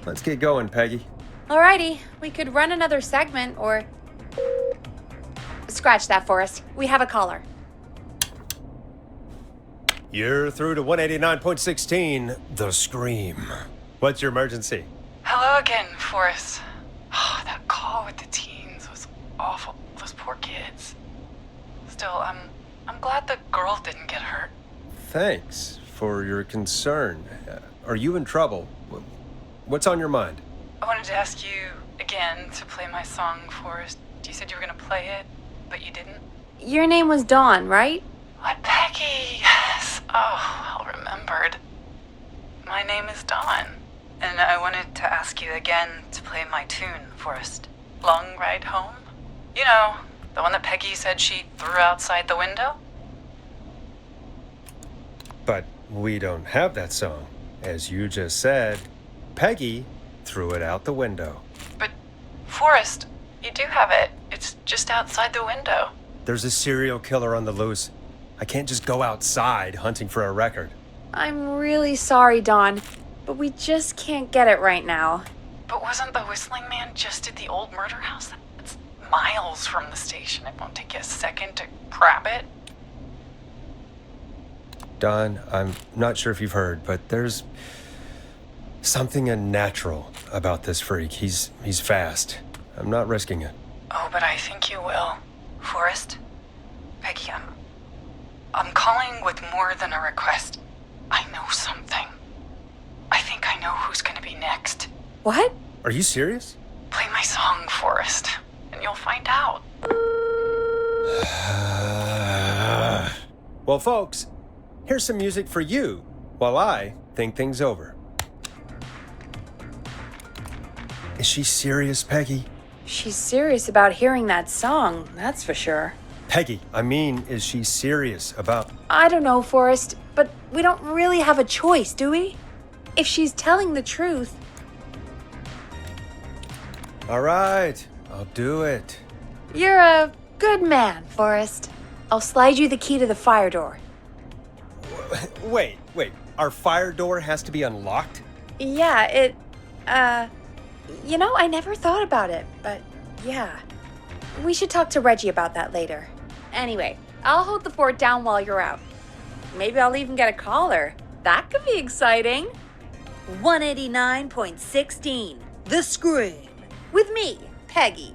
Let's get going, Peggy. Alrighty, we could run another segment or... Scratch that, Forrest. We have a caller. You're through to 189.16, The Scream. What's your emergency? Hello again, Forrest. Oh, that call with the teens was awful. Those poor kids. Still, I'm glad the girl didn't get hurt. Thanks for your concern. Are you in trouble? What's on your mind? I wanted to ask you again to play my song, Forrest. You said you were going to play it, but you didn't. Your name was Dawn, right? What, Peggy? Yes. Oh, well remembered. My name is Dawn, and I wanted to ask you again to play my tune, Forrest. Long Ride Home? You know, the one that Peggy said she threw outside the window? But we don't have that song. As you just said, Peggy threw it out the window. But, Forrest, you do have it. It's just outside the window. There's a serial killer on the loose. I can't just go outside hunting for a record. I'm really sorry, Dawn, but we just can't get it right now. But wasn't the Whistling Man just at the old murder house? It's miles from the station. It won't take you a second to grab it. Don, I'm not sure if you've heard, but there's something unnatural about this freak. He's fast. I'm not risking it. Oh, but I think you will. Forrest? Peggy, I'm calling with more than a request. I know something. I think I know who's gonna be next. What? Are you serious? Play my song, Forrest, and you'll find out. Well, folks, here's some music for you while I think things over. Is she serious, Peggy? She's serious about hearing that song, that's for sure. Peggy, I mean, is she serious about... I don't know, Forrest, but we don't really have a choice, do we? If she's telling the truth... All right, I'll do it. You're a good man, Forrest. I'll slide you the key to the fire door. Wait. Our fire door has to be unlocked? Yeah, I never thought about it, but yeah. We should talk to Reggie about that later. Anyway, I'll hold the fort down while you're out. Maybe I'll even get a caller. That could be exciting. 189.16, The Scream. With me, Peggy.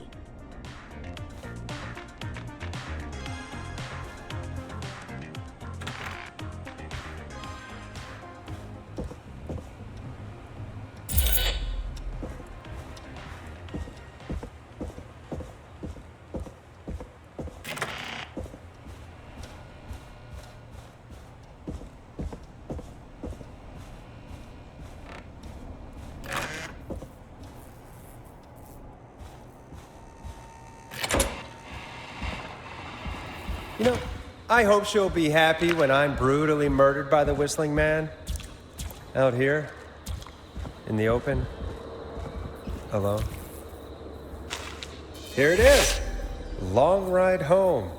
You know, I hope she'll be happy when I'm brutally murdered by the Whistling Man. Out here, in the open, alone. Here it is. Long Ride Home.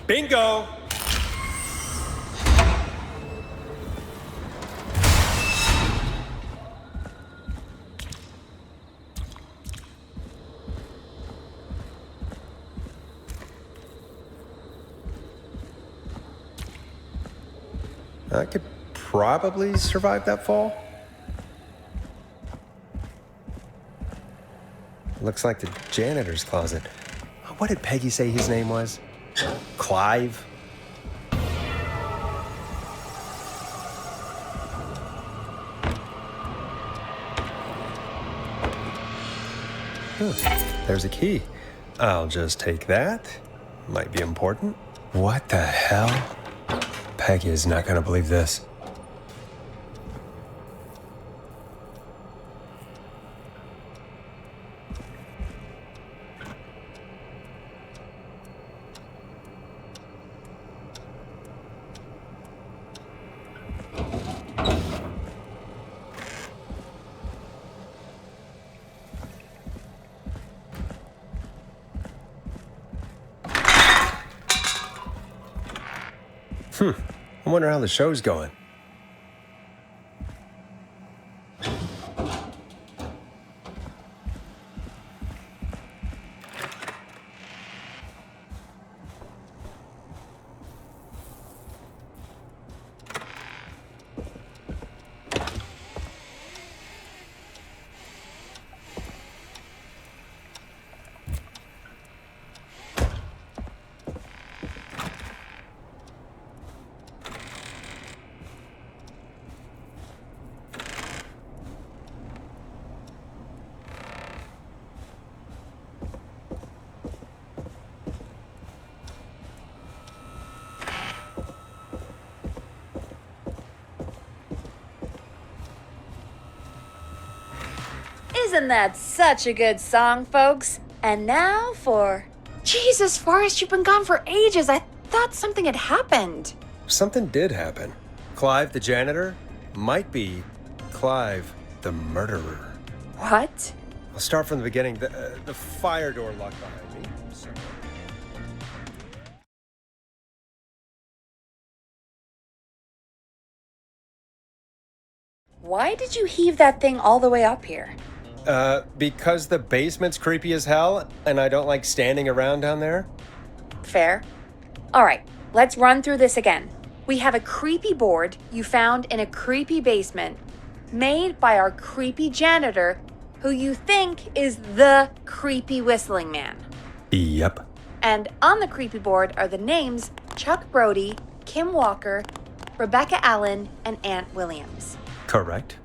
Bingo! I could probably survive that fall. Looks like the janitor's closet. What did Peggy say his name was? Clive? There's a key. I'll just take that. Might be important. What the hell? Peggy is not gonna believe this. I wonder how the show's going. Isn't that such a good song, folks? And now for... Jesus, Forrest, you've been gone for ages. I thought something had happened. Something did happen. Clive the janitor might be Clive the murderer. What? I'll start from the beginning. The fire door locked behind me. So... Why did you heave that thing all the way up here? Because the basement's creepy as hell, and I don't like standing around down there. Fair. All right, let's run through this again. We have a creepy board you found in a creepy basement, made by our creepy janitor, who you think is the creepy whistling man. Yep. And on the creepy board are the names Chuck Brody, Kim Walker, Rebecca Allen, and Aunt Williams. Correct.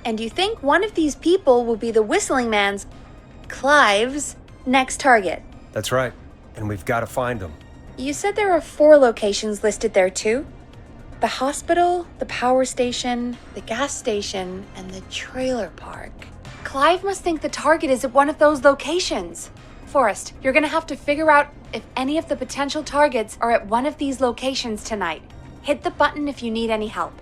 And you think one of these people will be the whistling man's, Clive's, next target. That's right. And we've got to find him. You said there are 4 locations listed there too? The hospital, the power station, the gas station, and the trailer park. Clive must think the target is at one of those locations. Forrest, you're gonna have to figure out if any of the potential targets are at one of these locations tonight. Hit the button if you need any help.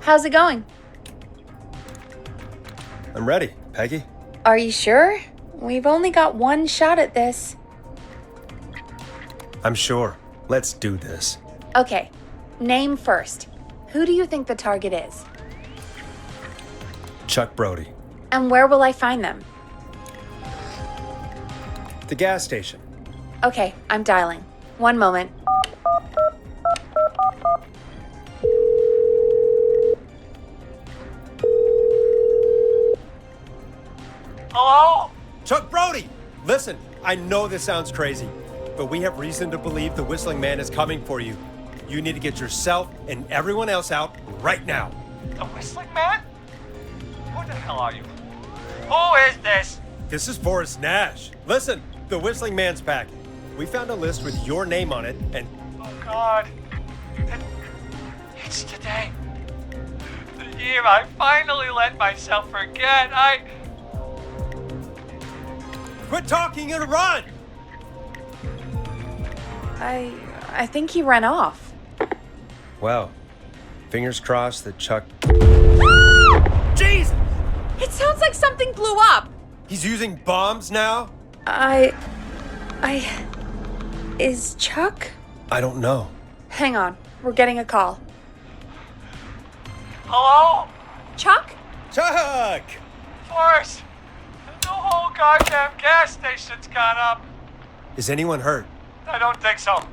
How's it going? I'm ready, Peggy. Are you sure? We've only got one shot at this. I'm sure. Let's do this. Okay, name first. Who do you think the target is? Chuck Brody. And where will I find them? The gas station. Okay, I'm dialing. One moment. Hello? Chuck Brody! Listen, I know this sounds crazy, but we have reason to believe the Whistling Man is coming for you. You need to get yourself and everyone else out right now. The Whistling Man? Who the hell are you? Who is this? This is Forrest Nash. Listen, the Whistling Man's back. We found a list with your name on it, and Oh God. It's today. The year I finally let myself forget. quit talking and run! I think he ran off. Well, fingers crossed that Chuck... Jesus! It sounds like something blew up. He's using bombs now? Is Chuck? I don't know. Hang on, we're getting a call. Hello? Chuck? Chuck! Forrest! The whole goddamn gas station's gone up. Is anyone hurt? I don't think so.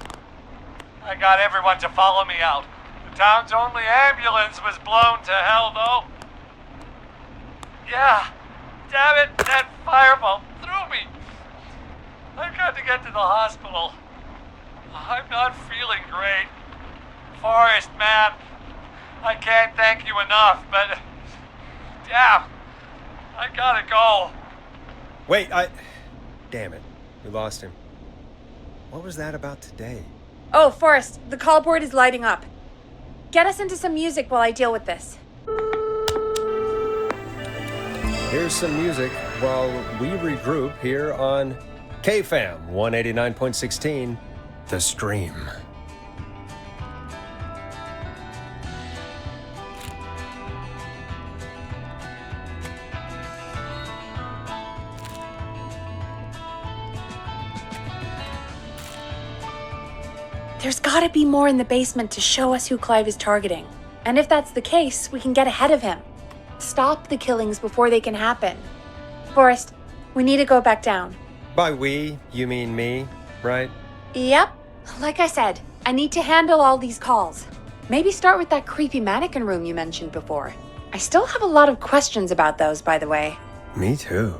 I got everyone to follow me out. The town's only ambulance was blown to hell, though. Yeah. Damn it, that fireball threw me. I've got to get to the hospital. I'm not feeling great. Forrest, man, I can't thank you enough, but... Damn, I gotta go. Wait, Damn it. We lost him. What was that about today? Oh, Forrest, the call board is lighting up. Get us into some music while I deal with this. Here's some music while we regroup here on KFAM 189.16, The Stream. There's gotta be more in the basement to show us who Clive is targeting. And if that's the case, we can get ahead of him. Stop the killings before they can happen. Forrest, we need to go back down. By we, you mean me, right? Yep. Like I said, I need to handle all these calls. Maybe start with that creepy mannequin room you mentioned before. I still have a lot of questions about those, by the way. Me too.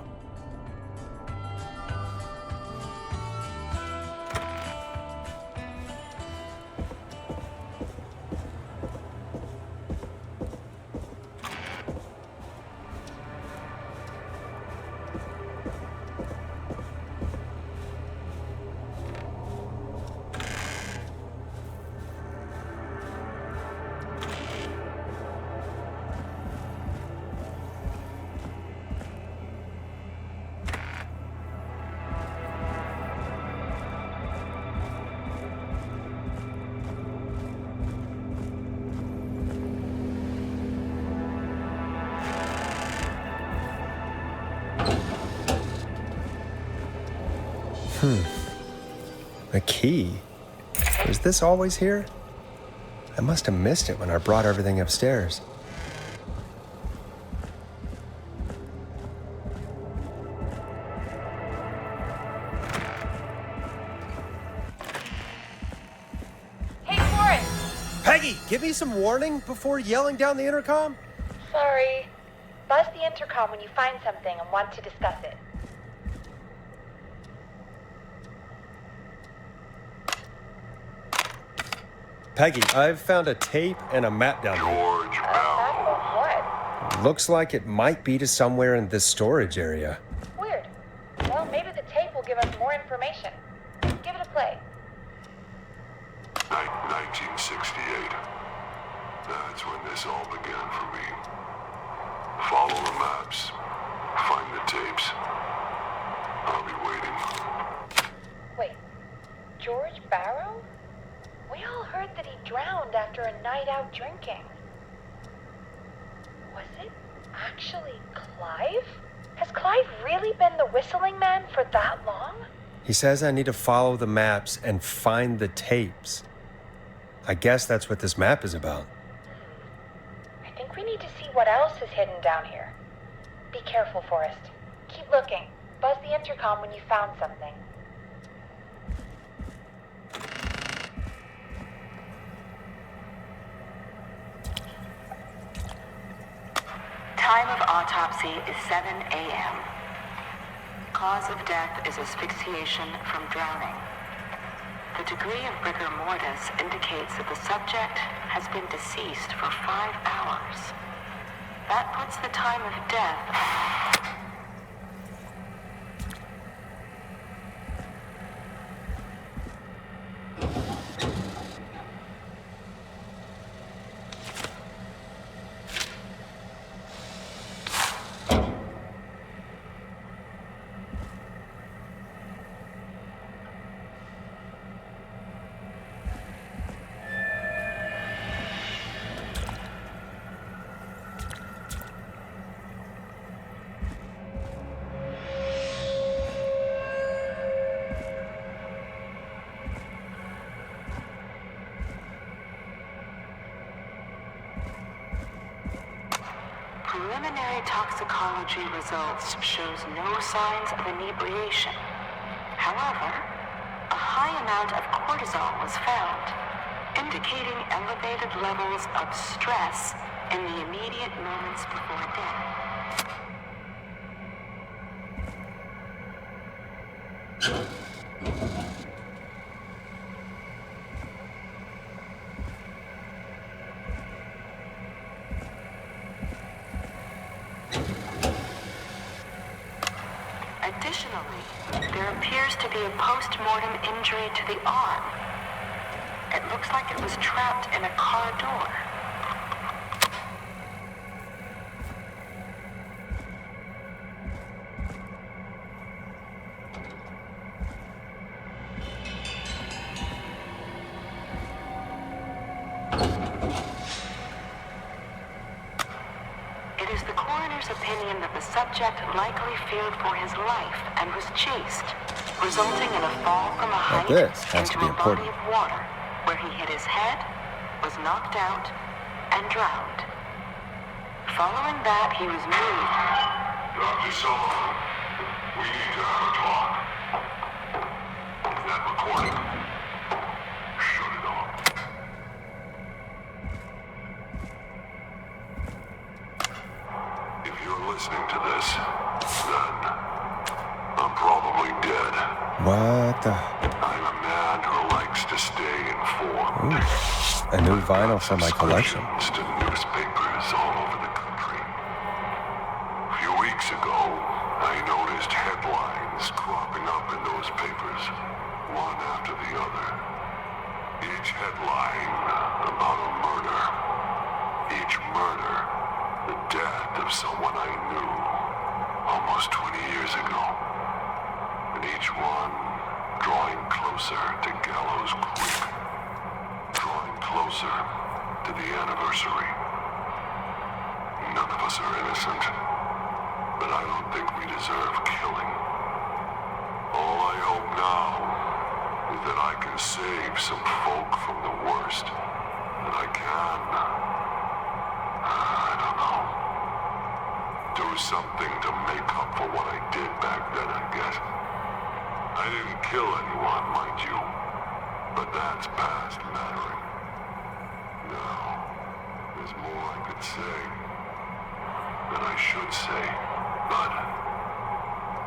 A key? Was this always here? I must have missed it when I brought everything upstairs. Hey, Forrest! Peggy, give me some warning before yelling down the intercom? Sorry. Buzz the intercom when you find something and want to discuss it. Peggy, I've found a tape and a map down here. Map of what? Looks like it might be to somewhere in this storage area. Weird. Well, maybe the tape will give us more information. Give it a play. 1968. That's when this all began for me. Follow the maps. Find the tapes. I'll be waiting. Wait. George Barrow? We all heard that he drowned after a night out drinking. Was it actually Clive? Has Clive really been the whistling man for that long? He says I need to follow the maps and find the tapes. I guess that's what this map is about. I think we need to see what else is hidden down here. Be careful, Forrest. Keep looking. Buzz the intercom when you found something. Time of autopsy is 7 a.m. Cause of death is asphyxiation from drowning. The degree of rigor mortis indicates that the subject has been deceased for 5 hours. That puts the time of death... Preliminary toxicology results shows no signs of inebriation. However, a high amount of cortisol was found, indicating elevated levels of stress in the immediate moments before death. Additionally, there appears to be a post-mortem injury to the arm. It looks like it was trapped in a car door. It is the coroner's opinion that the subject likely feared for his life and was chased, resulting in a fall from a height this has to into be a body important. of water, where he hit his head, was knocked out, and drowned. Following that, he was moved. Dr. Sullivan, we need to have a talk. Is that recording? Shut it off. If you're listening to this, then I'm probably dead. What the? I'm a man who likes to stay informed. Ooh, a new vinyl for my collection. Subscriptions to newspapers all over the country. A few weeks ago, I noticed headlines cropping up in those papers, one after the other. Each headline about a murder. Each murder, the death of someone I knew almost 20 years ago. And each one drawing closer to Gallows Creek. Drawing closer to the anniversary. None of us are innocent, but I don't think we deserve killing. All I hope now is that I can save some folk from the worst that I can. I don't know. Do something to make up for what I did back then, I guess. I didn't kill anyone, mind you, but that's past mattering. Now, there's more I could say than I should say, but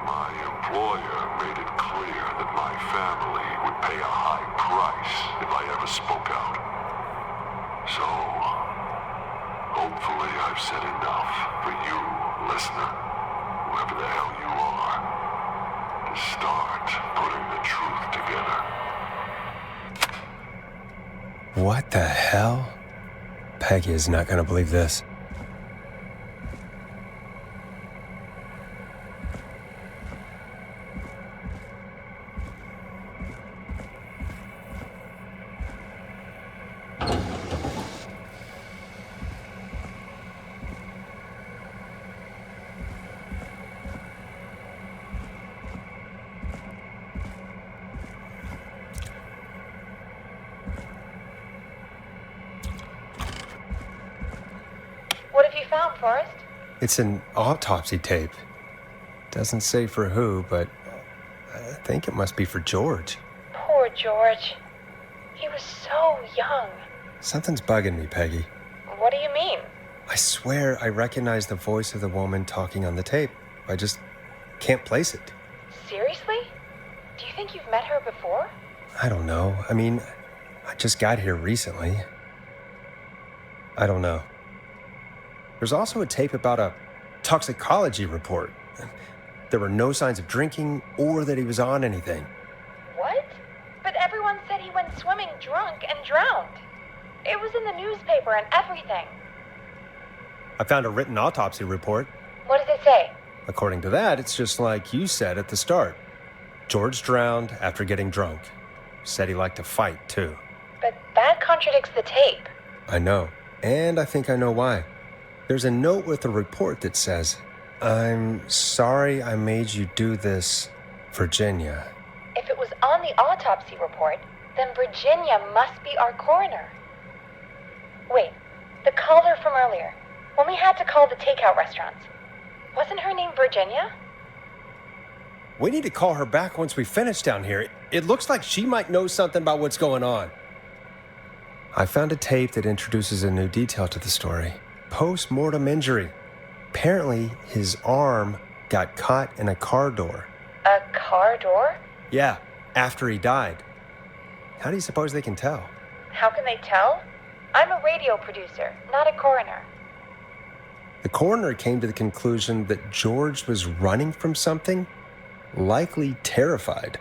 my employer made it clear that my family would pay a high price if I ever spoke out. So, hopefully I've said enough for you, listener, whoever the hell you are, to start putting the truth together. What the hell? Peggy is not gonna believe this. What have you found, Forrest? It's an autopsy tape. Doesn't say for who, but I think it must be for George. Poor George. He was so young. Something's bugging me, Peggy. What do you mean? I swear I recognize the voice of the woman talking on the tape. I just can't place it. Seriously? Do you think you've met her before? I don't know. I mean, I just got here recently. I don't know. There's also a tape about a toxicology report. There were no signs of drinking or that he was on anything. What? But everyone said he went swimming drunk and drowned. It was in the newspaper and everything. I found a written autopsy report. What does it say? According to that, it's just like you said at the start. George drowned after getting drunk. Said he liked to fight, too. But that contradicts the tape. I know. And I think I know why. There's a note with the report that says, "I'm sorry I made you do this, Virginia." If it was on the autopsy report, then Virginia must be our coroner. Wait, the caller from earlier, when we had to call the takeout restaurants, wasn't her name Virginia? We need to call her back once we finish down here. It looks like she might know something about what's going on. I found a tape that introduces a new detail to the story. Post-mortem injury. Apparently, his arm got caught in a car door. A car door? Yeah, after he died. How do you suppose they can tell? How can they tell? I'm a radio producer, not a coroner. The coroner came to the conclusion that George was running from something, likely terrified.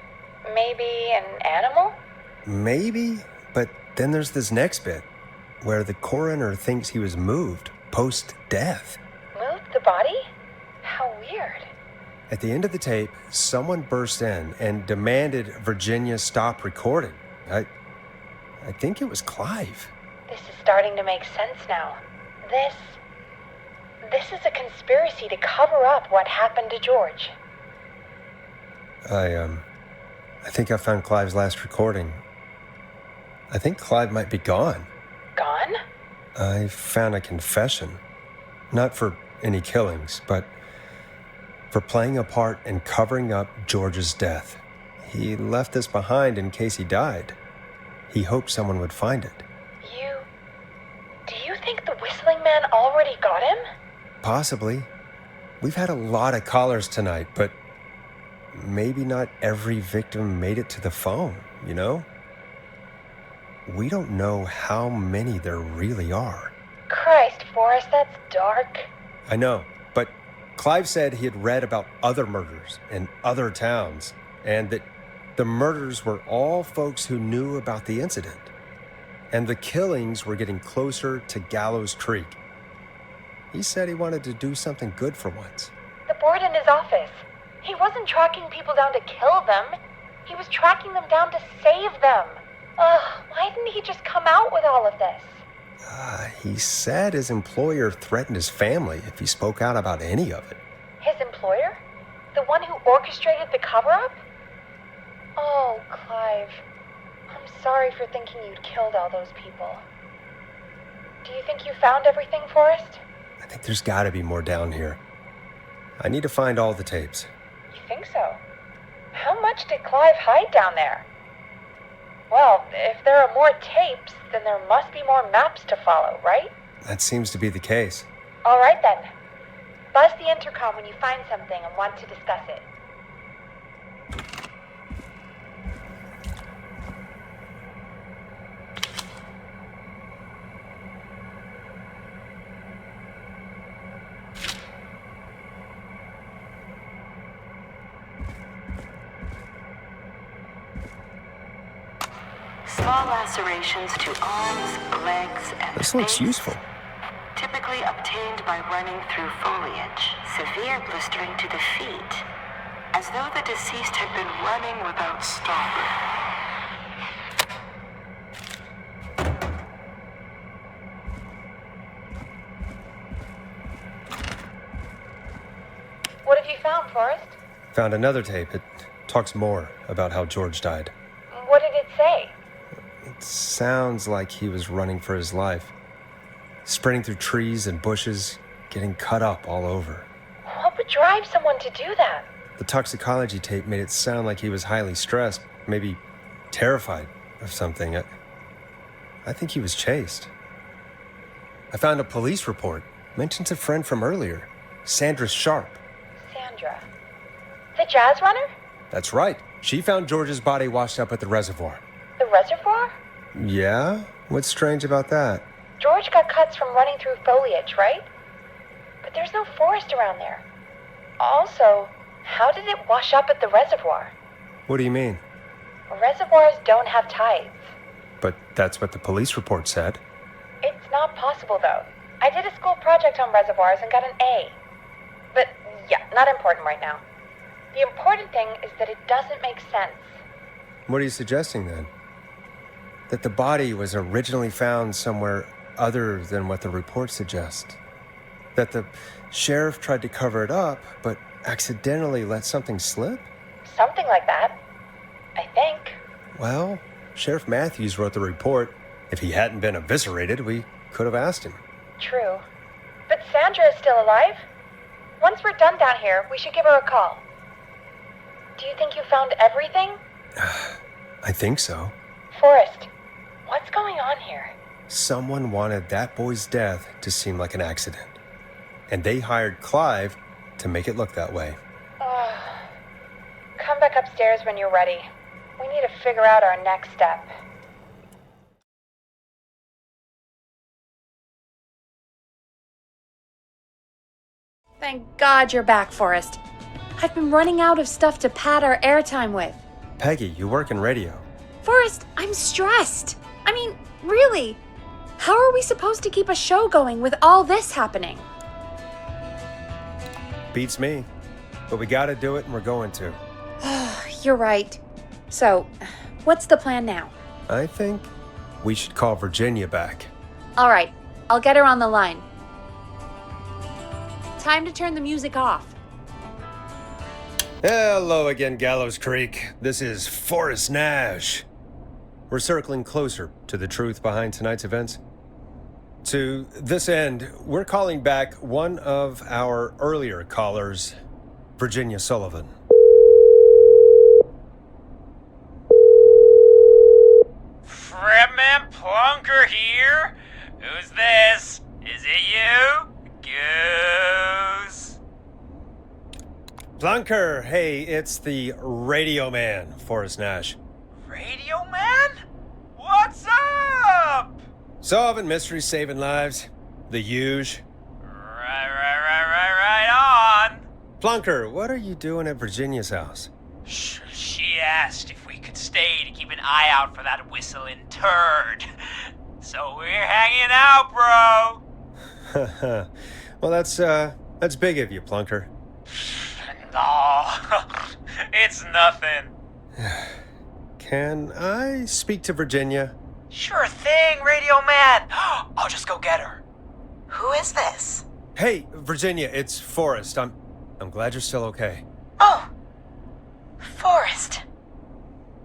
Maybe an animal? Maybe, but then there's this next bit, where the coroner thinks he was moved post-death. Moved the body? How weird. At the end of the tape, someone burst in and demanded Virginia stop recording. I think it was Clive. This is starting to make sense now. This is a conspiracy to cover up what happened to George. I think I found Clive's last recording. I think Clive might be gone. Gone? I found a confession. Not for any killings, but for playing a part in covering up George's death. He left this behind in case he died. He hoped someone would find it. Do you think the Whistling Man already got him? Possibly. We've had a lot of callers tonight, but maybe not every victim made it to the phone, you know? We don't know how many there really are. Christ, Forrest, that's dark. I know, but Clive said he had read about other murders in other towns, and that the murders were all folks who knew about the incident. And the killings were getting closer to Gallows Creek. He said he wanted to do something good for once. The board in his office. He wasn't tracking people down to kill them. He was tracking them down to save them. Why didn't he just come out with all of this? He said his employer threatened his family if he spoke out about any of it. His employer? The one who orchestrated the cover-up? Oh, Clive. I'm sorry for thinking you'd killed all those people. Do you think you found everything, Forrest? I think there's got to be more down here. I need to find all the tapes. You think so? How much did Clive hide down there? Well, if there are more tapes, then there must be more maps to follow, right? That seems to be the case. All right, then. Buzz the intercom when you find something and want to discuss it. Small lacerations to arms, legs, and This looks face, useful. typically obtained by running through foliage. Severe blistering to the feet, as though the deceased had been running without stopping. What have you found, Forrest? Found another tape. It talks more about how George died. What did it say? It sounds like he was running for his life. sprinting through trees and bushes, getting cut up all over. What would drive someone to do that? The toxicology tape made it sound like he was highly stressed, maybe terrified of something. I think he was chased. I found a police report. Mentions a friend from earlier, Sandra Sharp. Sandra. The jazz runner? That's right. She found George's body washed up at the reservoir. The reservoir? Yeah? What's strange about that? George got cuts from running through foliage, right? But there's no forest around there. Also, how did it wash up at the reservoir? What do you mean? Reservoirs don't have tides. But that's what the police report said. It's not possible, though. I did a school project on reservoirs and got an A. But, yeah, not important right now. The important thing is that it doesn't make sense. What are you suggesting, then? That the body was originally found somewhere other than what the report suggests? That the sheriff tried to cover it up, but accidentally let something slip? Something like that. I think. Well, Sheriff Matthews wrote the report. If he hadn't been eviscerated, we could have asked him. True. But Sandra is still alive? Once we're done down here, we should give her a call. Do you think you found everything? I think so. Forrest, what's going on here? Someone wanted that boy's death to seem like an accident. And they hired Clive to make it look that way. Come back upstairs when you're ready. We need to figure out our next step. Thank God you're back, Forrest. I've been running out of stuff to pad our airtime with. Peggy, you work in radio. Forrest, I'm stressed. I mean, really. How are we supposed to keep a show going with all this happening? Beats me. But we gotta do it and we're going to. You're right. So, what's the plan now? I think we should call Virginia back. All right, I'll get her on the line. Time to turn the music off. Hello again, Gallows Creek. This is Forrest Nash. We're circling closer to the truth behind tonight's events. To this end, we're calling back one of our earlier callers, Virginia Sullivan. Fredman Plunker here? Who's this? Is it you? Goose. Plunker, hey, it's the Radio Man, Forrest Nash. Radio Man? What's up? Solving mysteries, saving lives. The huge. Right on. Plunker, what are you doing at Virginia's house? She asked if we could stay to keep an eye out for that whistling turd. So we're hanging out, bro. Well, that's big of you, Plunker. No, it's nothing. Can I speak to Virginia? Sure thing, Radio Man. I'll just go get her. Who is this? Hey, Virginia, it's Forrest. I'm glad you're still okay. Oh, Forrest.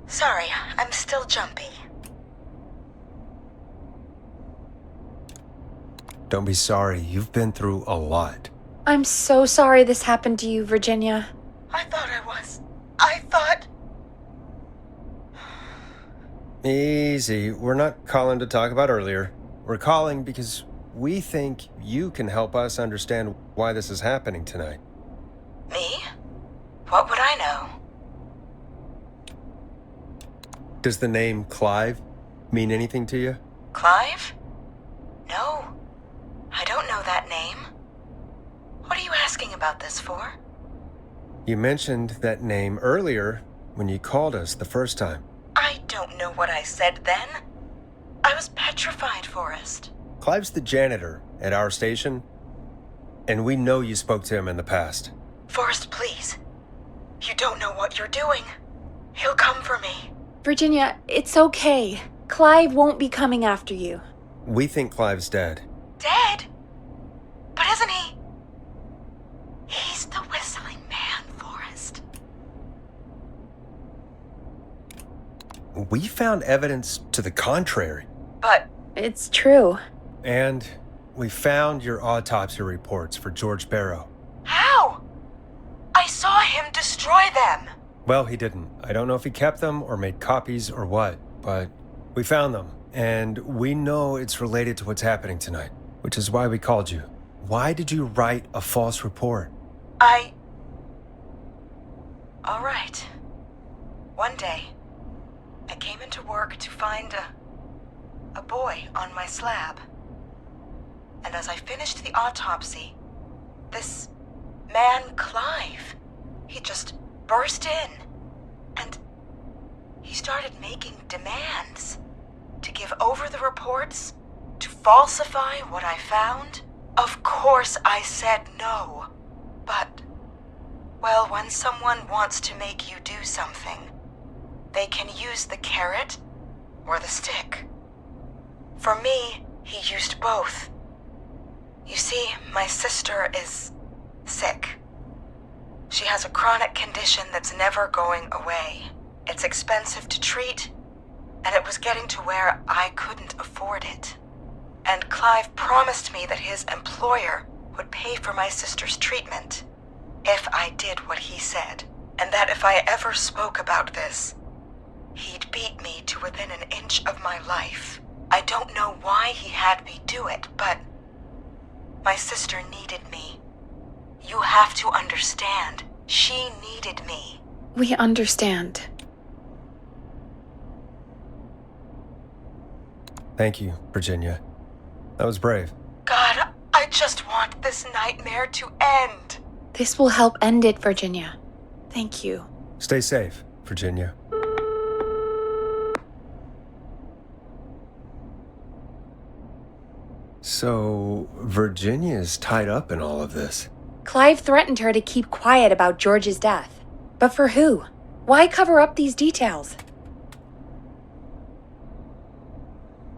Sorry, I'm still jumpy. Don't be sorry. You've been through a lot. I'm so sorry this happened to you, Virginia. I thought I was. I thought... Easy. We're not calling to talk about earlier. We're calling because we think you can help us understand why this is happening tonight. Me? What would I know? Does the name Clive mean anything to you? Clive? No. I don't know that name. What are you asking about this for? You mentioned that name earlier when you called us the first time. I don't know what I said then. I was petrified, Forrest. Clive's the janitor at our station, and we know you spoke to him in the past. Forrest, please. You don't know what you're doing. He'll come for me. Virginia, it's okay. Clive won't be coming after you. We think Clive's dead. Dead? But isn't he? He's the whistling man, Forrest. We found evidence to the contrary. But It's true. And we found your autopsy reports for George Barrow. How? I saw him destroy them. Well, he didn't. I don't know if he kept them or made copies or what, but we found them, and we know it's related to what's happening tonight, which is why we called you. Why did you write a false report? All right. One day, I came into work to find a boy on my slab. And as I finished the autopsy, this man, Clive, he just burst in. And he started making demands to give over the reports, to falsify what I found. Of course I said no. But, well, when someone wants to make you do something, they can use the carrot or the stick. For me, he used both. You see, my sister is sick. She has a chronic condition that's never going away. It's expensive to treat, and it was getting to where I couldn't afford it. And Clive promised me that his employer would pay for my sister's treatment if I did what he said, and that if I ever spoke about this, he'd beat me to within an inch of my life. I don't know why he had me do it, but my sister needed me. You have to understand, she needed me. We understand. Thank you, Virginia. That was brave. God, I just want this nightmare to end. This will help end it, Virginia. Thank you. Stay safe, Virginia. So, Virginia's tied up in all of this. Clive threatened her to keep quiet about George's death. But for who? Why cover up these details?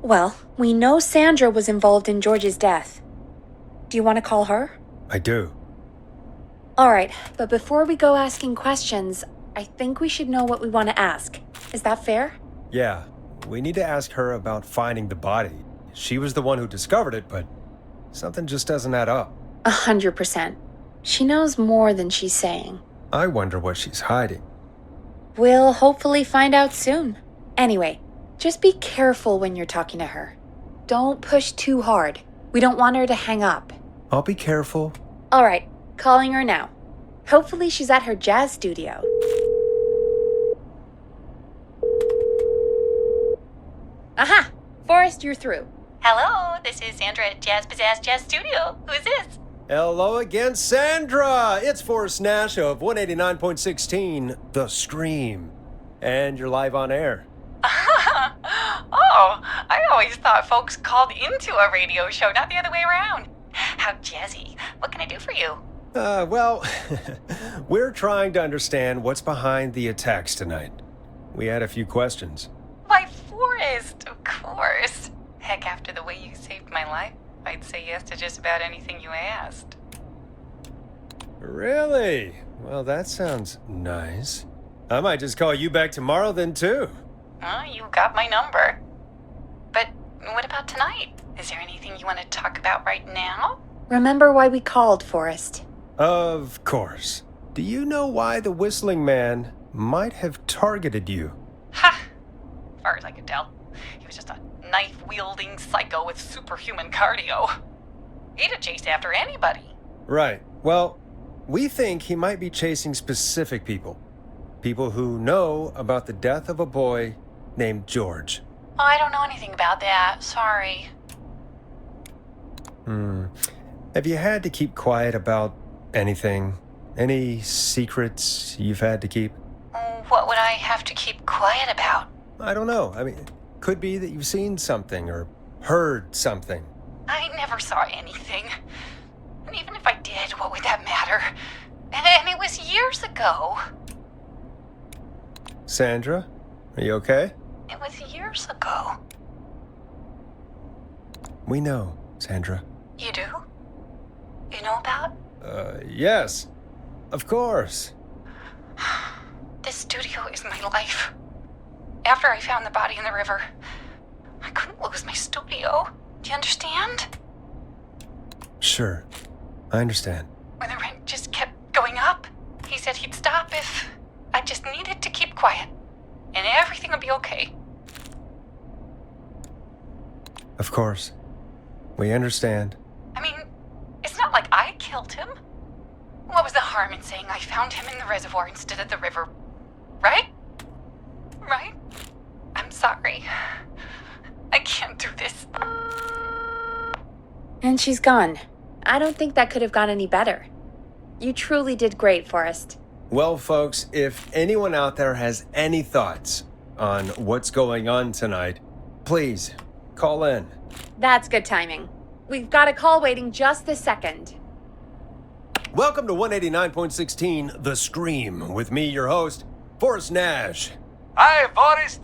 Well, we know Sandra was involved in George's death. Do you want to call her? I do. All right, but before we go asking questions, I think we should know what we want to ask. Is that fair? Yeah, we need to ask her about finding the body. She was the one who discovered it, but something just doesn't add up. 100%. She knows more than she's saying. I wonder what she's hiding. We'll hopefully find out soon. Anyway, just be careful when you're talking to her. Don't push too hard. We don't want her to hang up. I'll be careful. All right, calling her now. Hopefully she's at her jazz studio. Aha! Forrest, you're through. Hello, this is Sandra at Jazz Pizzazz Jazz Studio. Who is this? Hello again, Sandra! It's Forrest Nash of 189.16, The Scream. And you're live on air. Oh, I always thought folks called into a radio show, not the other way around. How jazzy. What can I do for you? Well, we're trying to understand what's behind the attacks tonight. We had a few questions. Why, Forrest, of course. Heck, after the way you saved my life, I'd say yes to just about anything you asked. Really? Well, that sounds nice. I might just call you back tomorrow then, too. Oh, you got my number. But what about tonight? Is there anything you want to talk about right now? Remember why we called, Forrest. Of course. Do you know why the Whistling Man might have targeted you? Ha! As far as I could tell, he was just a knife-wielding psycho with superhuman cardio. He'd have chased after anybody. Right. Well, we think he might be chasing specific people. People who know about the death of a boy named George. Oh, I don't know anything about that. Sorry. Have you had to keep quiet about anything? Any secrets you've had to keep? What would I have to keep quiet about? I don't know. I mean, could be that you've seen something or heard something. I never saw anything. And even if I did, what would that matter? And it was years ago. Sandra, are you okay? It was years ago. We know, Sandra. You do? You know about? Yes. Of course. This studio is my life. After I found the body in the river, I couldn't lose my studio. Do you understand? Sure. I understand. When the rent just kept going up, he said he'd stop if I just needed to keep quiet. And everything would be okay. Of course. We understand. I mean, it's not like I killed him. What was the harm in saying I found him in the reservoir instead of the river? Right? Right? I'm sorry. I can't do this. And she's gone. I don't think that could have gone any better. You truly did great, Forrest. Well, folks, if anyone out there has any thoughts on what's going on tonight, please call in. That's good timing. We've got a call waiting just this second. Welcome to 189.16 The Scream, with me, your host, Forrest Nash. Hi, Forrest.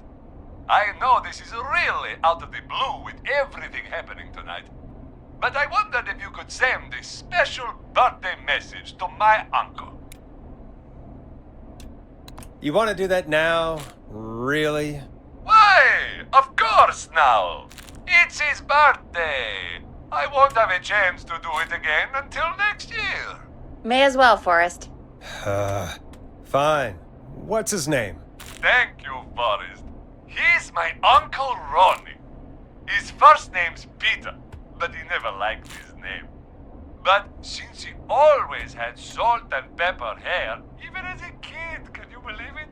I know this is really out of the blue with everything happening tonight. But I wondered if you could send a special birthday message to my uncle. You want to do that now? Really? Why? Of course now. It's his birthday. I won't have a chance to do it again until next year. May as well, Forrest. Fine. What's his name? Thank you, Forrest. He's my Uncle Ronnie. His first name's Peter, but he never liked his name. But since he always had salt and pepper hair, even as a kid, can you believe it?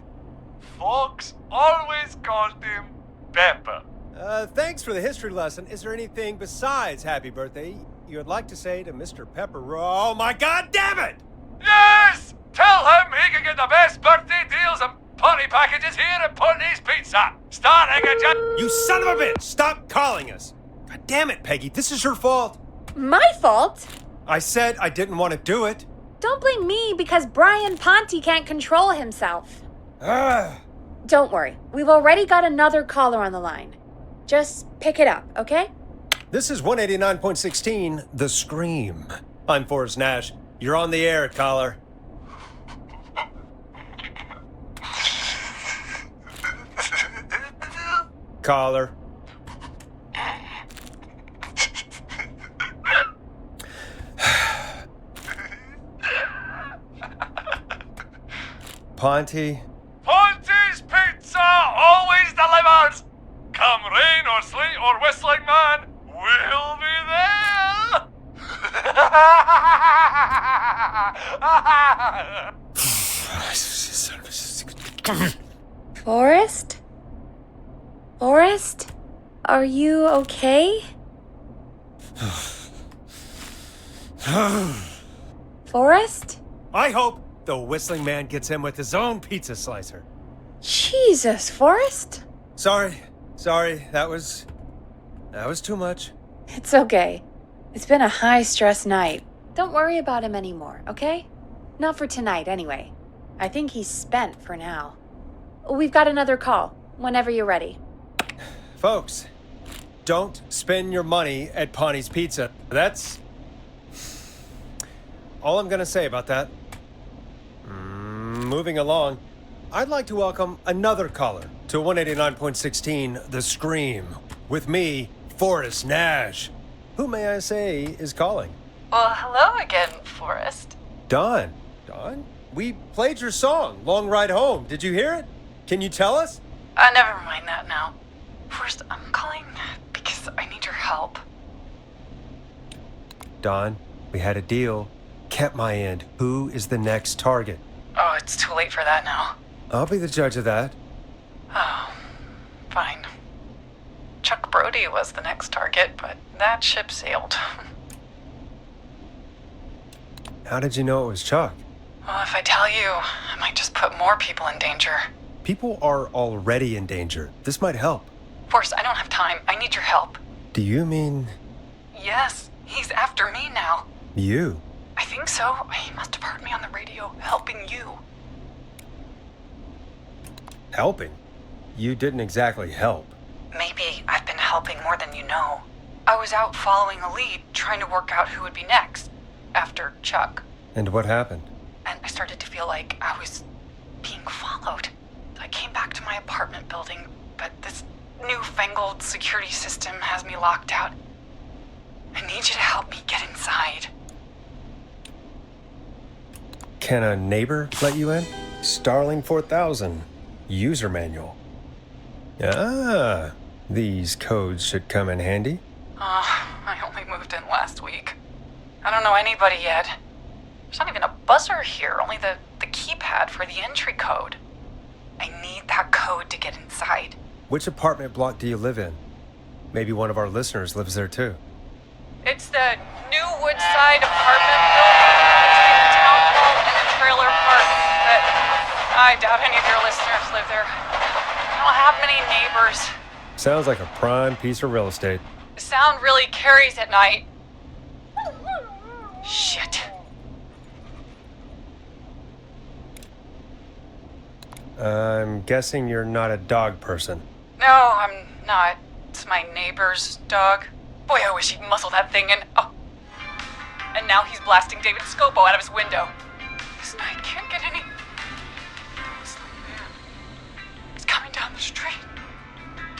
Folks always called him Pepper. Thanks for the history lesson. Is there anything besides happy birthday you would like to say to Mr. Pepper? Oh my god damn it! Yes! Tell him he can get the best birthday deals and party packages here at Putney's Pizza. Starting at You son of a bitch! Stop calling us! God damn it, Peggy, this is your fault. My fault? I said I didn't want to do it. Don't blame me because Brian Ponte can't control himself. Ah. Don't worry. We've already got another caller on the line. Just pick it up, okay? This is 189.16 The Scream. I'm Forrest Nash. You're on the air, caller. Caller. Ponte? Ponte's Pizza always delivers! Come rain or sleet or whistling man, we'll be there! Forrest? Forrest? Are you okay? Forrest? I hope the Whistling Man gets him with his own pizza slicer. Jesus, Forrest? Sorry. That was too much. It's okay. It's been a high-stress night. Don't worry about him anymore, okay? Not for tonight, anyway. I think he's spent for now. We've got another call, whenever you're ready. Folks, don't spend your money at Ponte's Pizza. That's all I'm gonna say about that. Moving along, I'd like to welcome another caller to 189.16 The Scream, with me, Forrest Nash. Who, may I say, is calling? Well, hello again, Forrest. Don, we played your song, Long Ride Home. Did you hear it? Can you tell us? Never mind that now. First, I'm calling because I need your help. Don, we had a deal. Kept my end. Who is the next target? Oh, it's too late for that now. I'll be the judge of that. Oh, fine. Chuck Brody was the next target, but that ship sailed. How did you know it was Chuck? Well, if I tell you, I might just put more people in danger. People are already in danger. This might help. Forrest, I don't have time. I need your help. Do you mean Yes, he's after me now. you? I think so. He must have heard me on the radio, helping you. Helping? You didn't exactly help. Maybe I've been helping more than you know. I was out following a lead, trying to work out who would be next, after Chuck. And what happened? And I started to feel like I was being followed. I came back to my apartment building, but this newfangled security system has me locked out. I need you to help me get inside. Can a neighbor let you in? Starling 4000. User manual. Ah, these codes should come in handy. I only moved in last week. I don't know anybody yet. There's not even a buzzer here, only the keypad for the entry code. I need that code to get inside. Which apartment block do you live in? Maybe one of our listeners lives there too. It's the new Woodside apartment building between the town hall and the trailer park. But I doubt any of your listeners live there. I don't have many neighbors. Sounds like a prime piece of real estate. The sound really carries at night. Shit. I'm guessing you're not a dog person. No, I'm not. It's my neighbor's dog. Boy, I wish he'd muzzle that thing in. Oh. And now he's blasting David Scopo out of his window. This night can't get any... This man. He's coming down the street.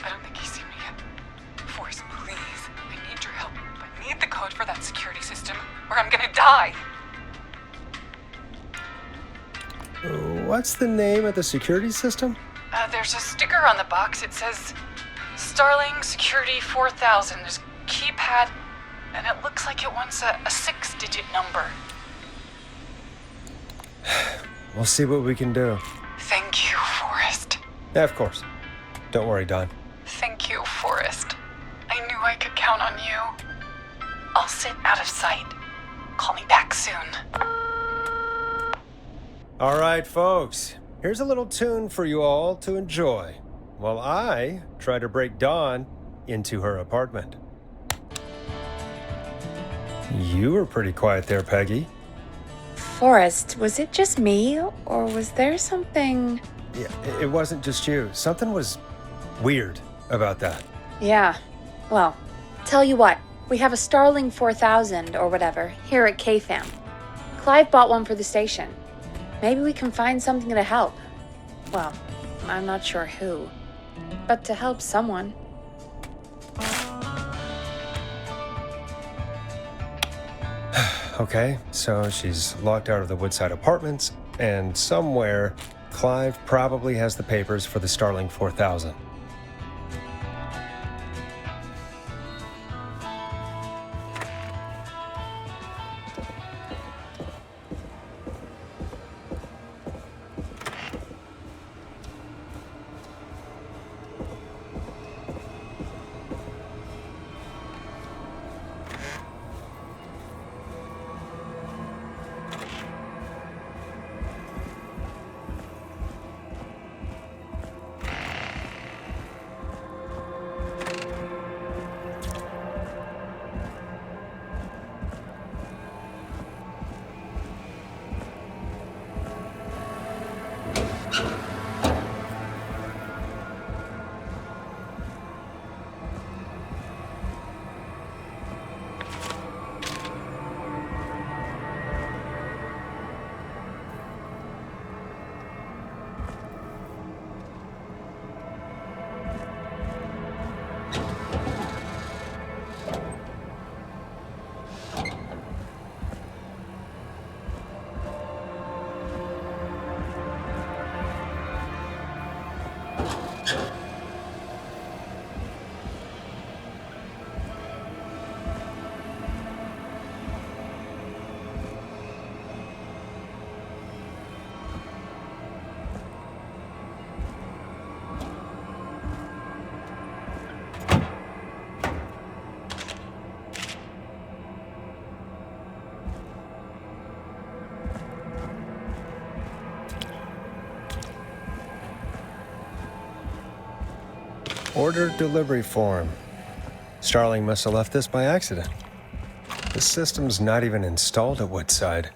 I don't think he's seen me yet. Forrest, please. I need your help. I need the code for that security system, or I'm gonna die. What's the name of the security system? There's a sticker on the box. It says Starling Security 4000. There's a keypad, and it looks like it wants a 6-digit number. We'll see what we can do. Thank you, Forrest. Yeah, of course. Don't worry, Don. Thank you, Forrest. I knew I could count on you. I'll sit out of sight. Call me back soon. All right, folks. Here's a little tune for you all to enjoy while I try to break Dawn into her apartment. You were pretty quiet there, Peggy. Forrest, was it just me, or was there something... Yeah, it wasn't just you. Something was weird about that. Yeah. Well, tell you what. We have a Starling 4000, or whatever, here at KFAM. Clive bought one for the station. Maybe we can find something to help. Well, I'm not sure who. But to help someone. Okay, so she's locked out of the Woodside Apartments, and somewhere, Clive probably has the papers for the Starling 4000. Order delivery form. Starling must have left this by accident. The system's not even installed at Woodside.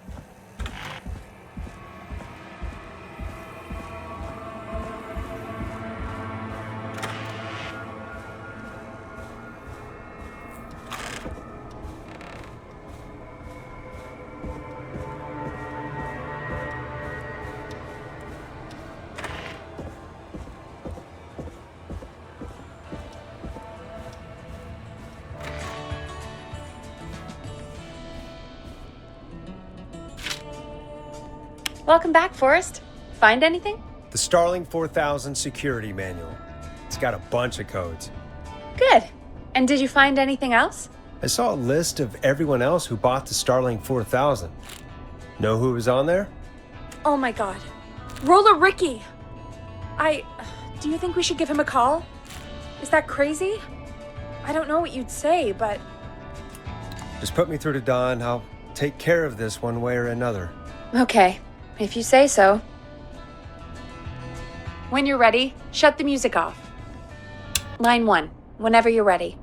Welcome back, Forrest. Find anything? The Starling 4000 security manual. It's got a bunch of codes. Good. And did you find anything else? I saw a list of everyone else who bought the Starling 4000. Know who was on there? Oh my god. Roller Ricky! Do you think we should give him a call? Is that crazy? I don't know what you'd say, but... Just put me through to Don. I'll take care of this one way or another. Okay, if you say so. When you're ready, shut the music off. Line 1, whenever you're ready.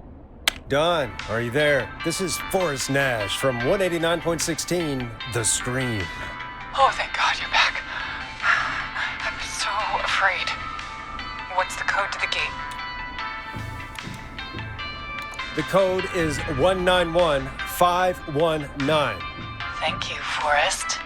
Don, are you there? This is Forrest Nash from 189.16, The Scream. Oh, thank God you're back. I'm so afraid. What's the code to the gate? The code is 191519. Thank you, Forrest.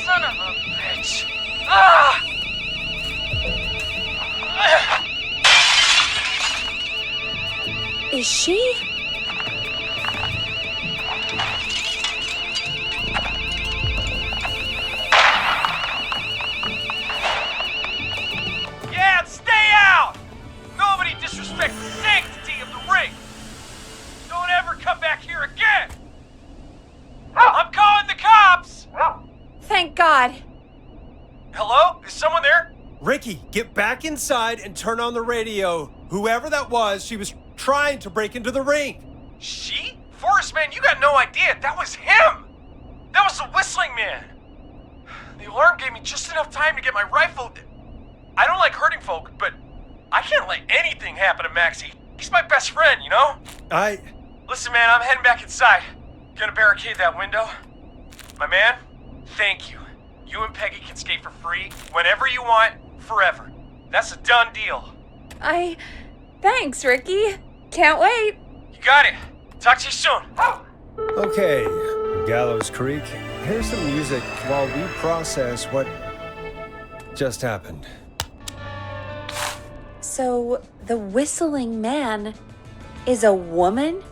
Son of a bitch. Ah! Is she? Yeah, stay out! Nobody disrespect the sanctity of the ring! Don't ever come back here again! I'm calling the cops! Thank God. Hello? Is someone there? Ricky, get back inside and turn on the radio. Whoever that was, she was trying to break into the ring. She? Forrest, man, you got no idea. That was him! That was the Whistling Man! The alarm gave me just enough time to get my rifle. I don't like hurting folk, but I can't let anything happen to Maxie. He's my best friend, you know? Listen, man, I'm heading back inside. Gonna barricade that window. My man, thank you. You and Peggy can skate for free whenever you want, forever. That's a done deal. Thanks, Ricky. Can't wait. You got it. Talk to you soon. Okay, Gallows Creek, here's some music while we process what just happened. So, the Whistling Man is a woman?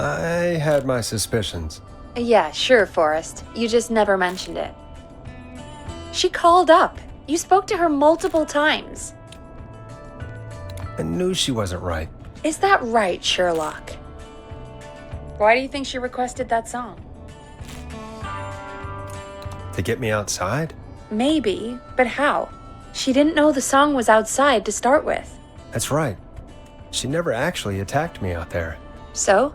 I had my suspicions. Yeah, sure, Forrest. You just never mentioned it. She called up. You spoke to her multiple times. I knew she wasn't right. Is that right, Sherlock? Why do you think she requested that song? To get me outside? Maybe, but how? She didn't know the song was outside to start with. That's right. She never actually attacked me out there. So?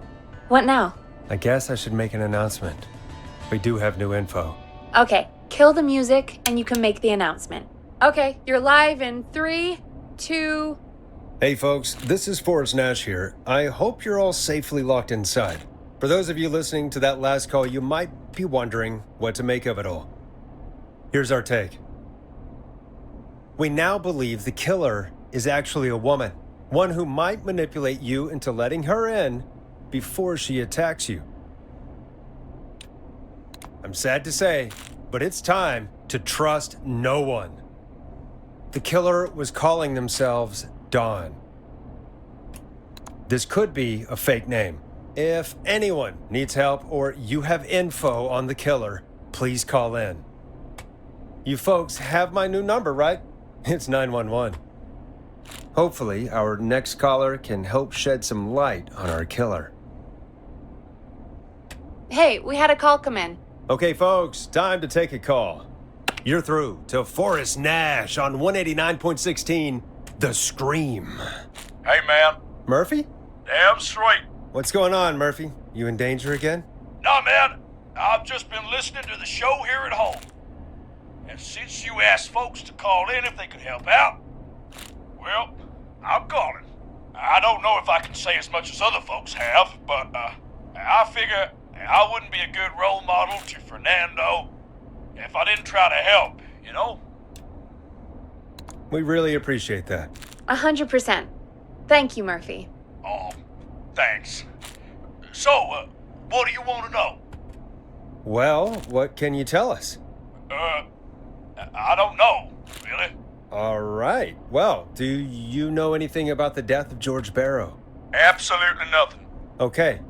What now? I guess I should make an announcement. We do have new info. Okay, kill the music and you can make the announcement. Okay, you're live in 3, 2... Hey folks, this is Forrest Nash here. I hope you're all safely locked inside. For those of you listening to that last call, you might be wondering what to make of it all. Here's our take. We now believe the killer is actually a woman. One who might manipulate you into letting her in before she attacks you. I'm sad to say, but it's time to trust no one. The killer was calling themselves Dawn. This could be a fake name. If anyone needs help or you have info on the killer, please call in. You folks have my new number, right? It's 911. Hopefully, our next caller can help shed some light on our killer. Hey, we had a call come in. Okay, folks, time to take a call. You're through to Forrest Nash on 189.16, The Scream. Hey, man. Murphy? Damn straight. What's going on, Murphy? You in danger again? Nah, man. I've just been listening to the show here at home. And since you asked folks to call in if they could help out, well, I'm calling. I don't know if I can say as much as other folks have, but I figure I wouldn't be a good role model to Fernando if I didn't try to help, you know? We really appreciate that. 100%. Thank you, Murphy. Oh, thanks. So, what do you want to know? Well, what can you tell us? I don't know, really. All right. Well, do you know anything about the death of George Barrow? Absolutely nothing. Okay.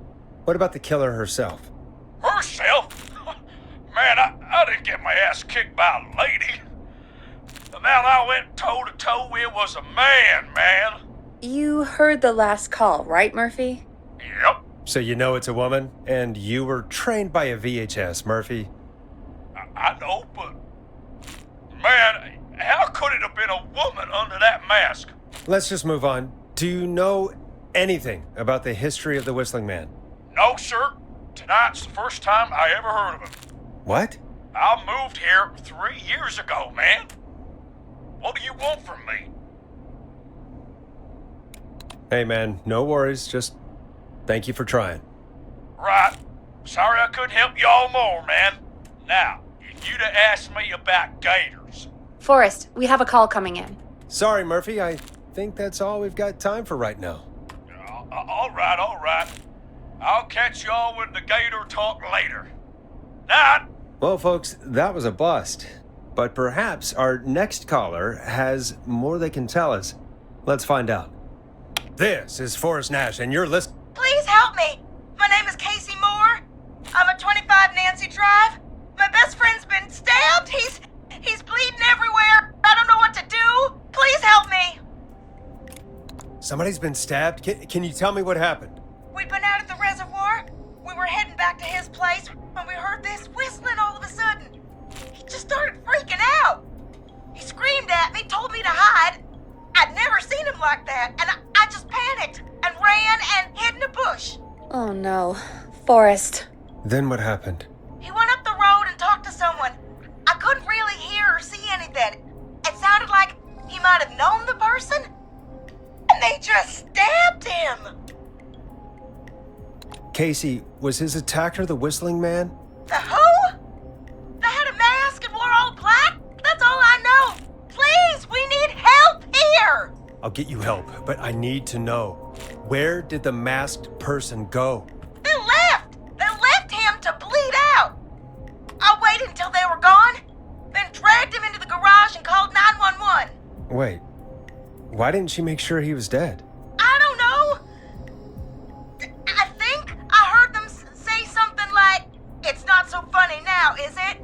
What about the killer herself? Herself? Man, I didn't get my ass kicked by a lady. The man I went toe-to-toe with was a man. You heard the last call, right, Murphy? Yep. So you know it's a woman, and you were trained by a VHS, Murphy. I know, but... Man, how could it have been a woman under that mask? Let's just move on. Do you know anything about the history of the Whistling Man? No, sir. Tonight's the first time I ever heard of him. What? I moved here 3 years ago, man. What do you want from me? Hey, man, no worries. Just thank you for trying. Right. Sorry I couldn't help you all more, man. Now, if you'd have asked me about gators... Forrest, we have a call coming in. Sorry, Murphy. I think that's all we've got time for right now. All right. I'll catch y'all with the gator talk later. Night. Well, folks, that was a bust. But perhaps our next caller has more they can tell us. Let's find out. This is Forrest Nash, and you're listening. Please help me. My name is Casey Moore. I'm at 25 Nancy Drive. My best friend's been stabbed. He's bleeding everywhere. I don't know what to do. Please help me. Somebody's been stabbed? Can you tell me what happened? We'd been out at the reservoir. We were heading back to his place when we heard this whistling all of a sudden. He just started freaking out. He screamed at me, told me to hide. I'd never seen him like that, and I just panicked and ran and hid in a bush. Oh no. Forrest. Then what happened? He went up the road and talked to someone. I couldn't really hear or see anything. It sounded like he might have known the person, and they just stabbed him. Casey, was his attacker the Whistling Man? The who? They had a mask and wore all black? That's all I know. Please, we need help here. I'll get you help, but I need to know. Where did the masked person go? They left. They left him to bleed out. I waited until they were gone, then dragged him into the garage and called 911. Wait, why didn't she make sure he was dead? I don't know. I think I heard them say something like, "It's not so funny now, is it?"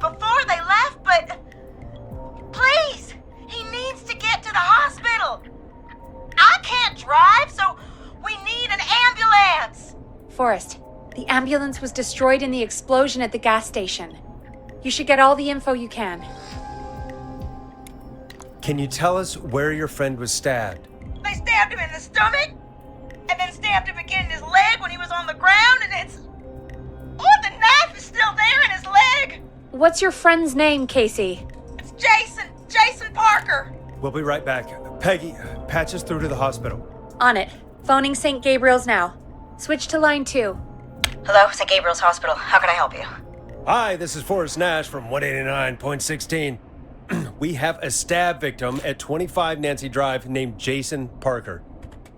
before they left, but please, he needs to get to the hospital. I can't drive, so we need an ambulance. Forrest, the ambulance was destroyed in the explosion at the gas station. You should get all the info you can. Can you tell us where your friend was stabbed? They stabbed him in the stomach, and then stabbed him again in his leg when he was on the ground, and it's... Oh, the knife is still there in his leg! What's your friend's name, Casey? It's Jason Parker. We'll be right back. Peggy, patch us through to the hospital. On it. Phoning St. Gabriel's now. Switch to line 2. Hello, St. Gabriel's Hospital. How can I help you? Hi, this is Forrest Nash from 189.16. We have a stab victim at 25 Nancy Drive named Jason Parker.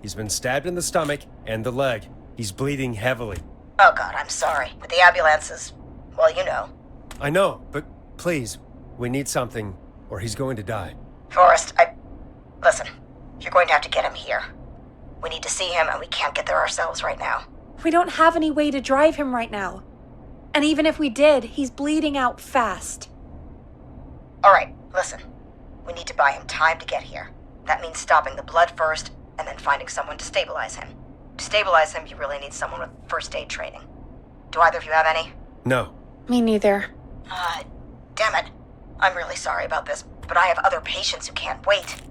He's been stabbed in the stomach and the leg. He's bleeding heavily. Oh God, I'm sorry. But the ambulance is, well, you know. I know, but please, we need something, or he's going to die. Forrest, Listen, you're going to have to get him here. We need to see him, and we can't get there ourselves right now. We don't have any way to drive him right now. And even if we did, he's bleeding out fast. All right, listen. We need to buy him time to get here. That means stopping the blood first, and then finding someone to stabilize him. To stabilize him, you really need someone with first aid training. Do either of you have any? No. Me neither. Damn it. I'm really sorry about this, but I have other patients who can't wait.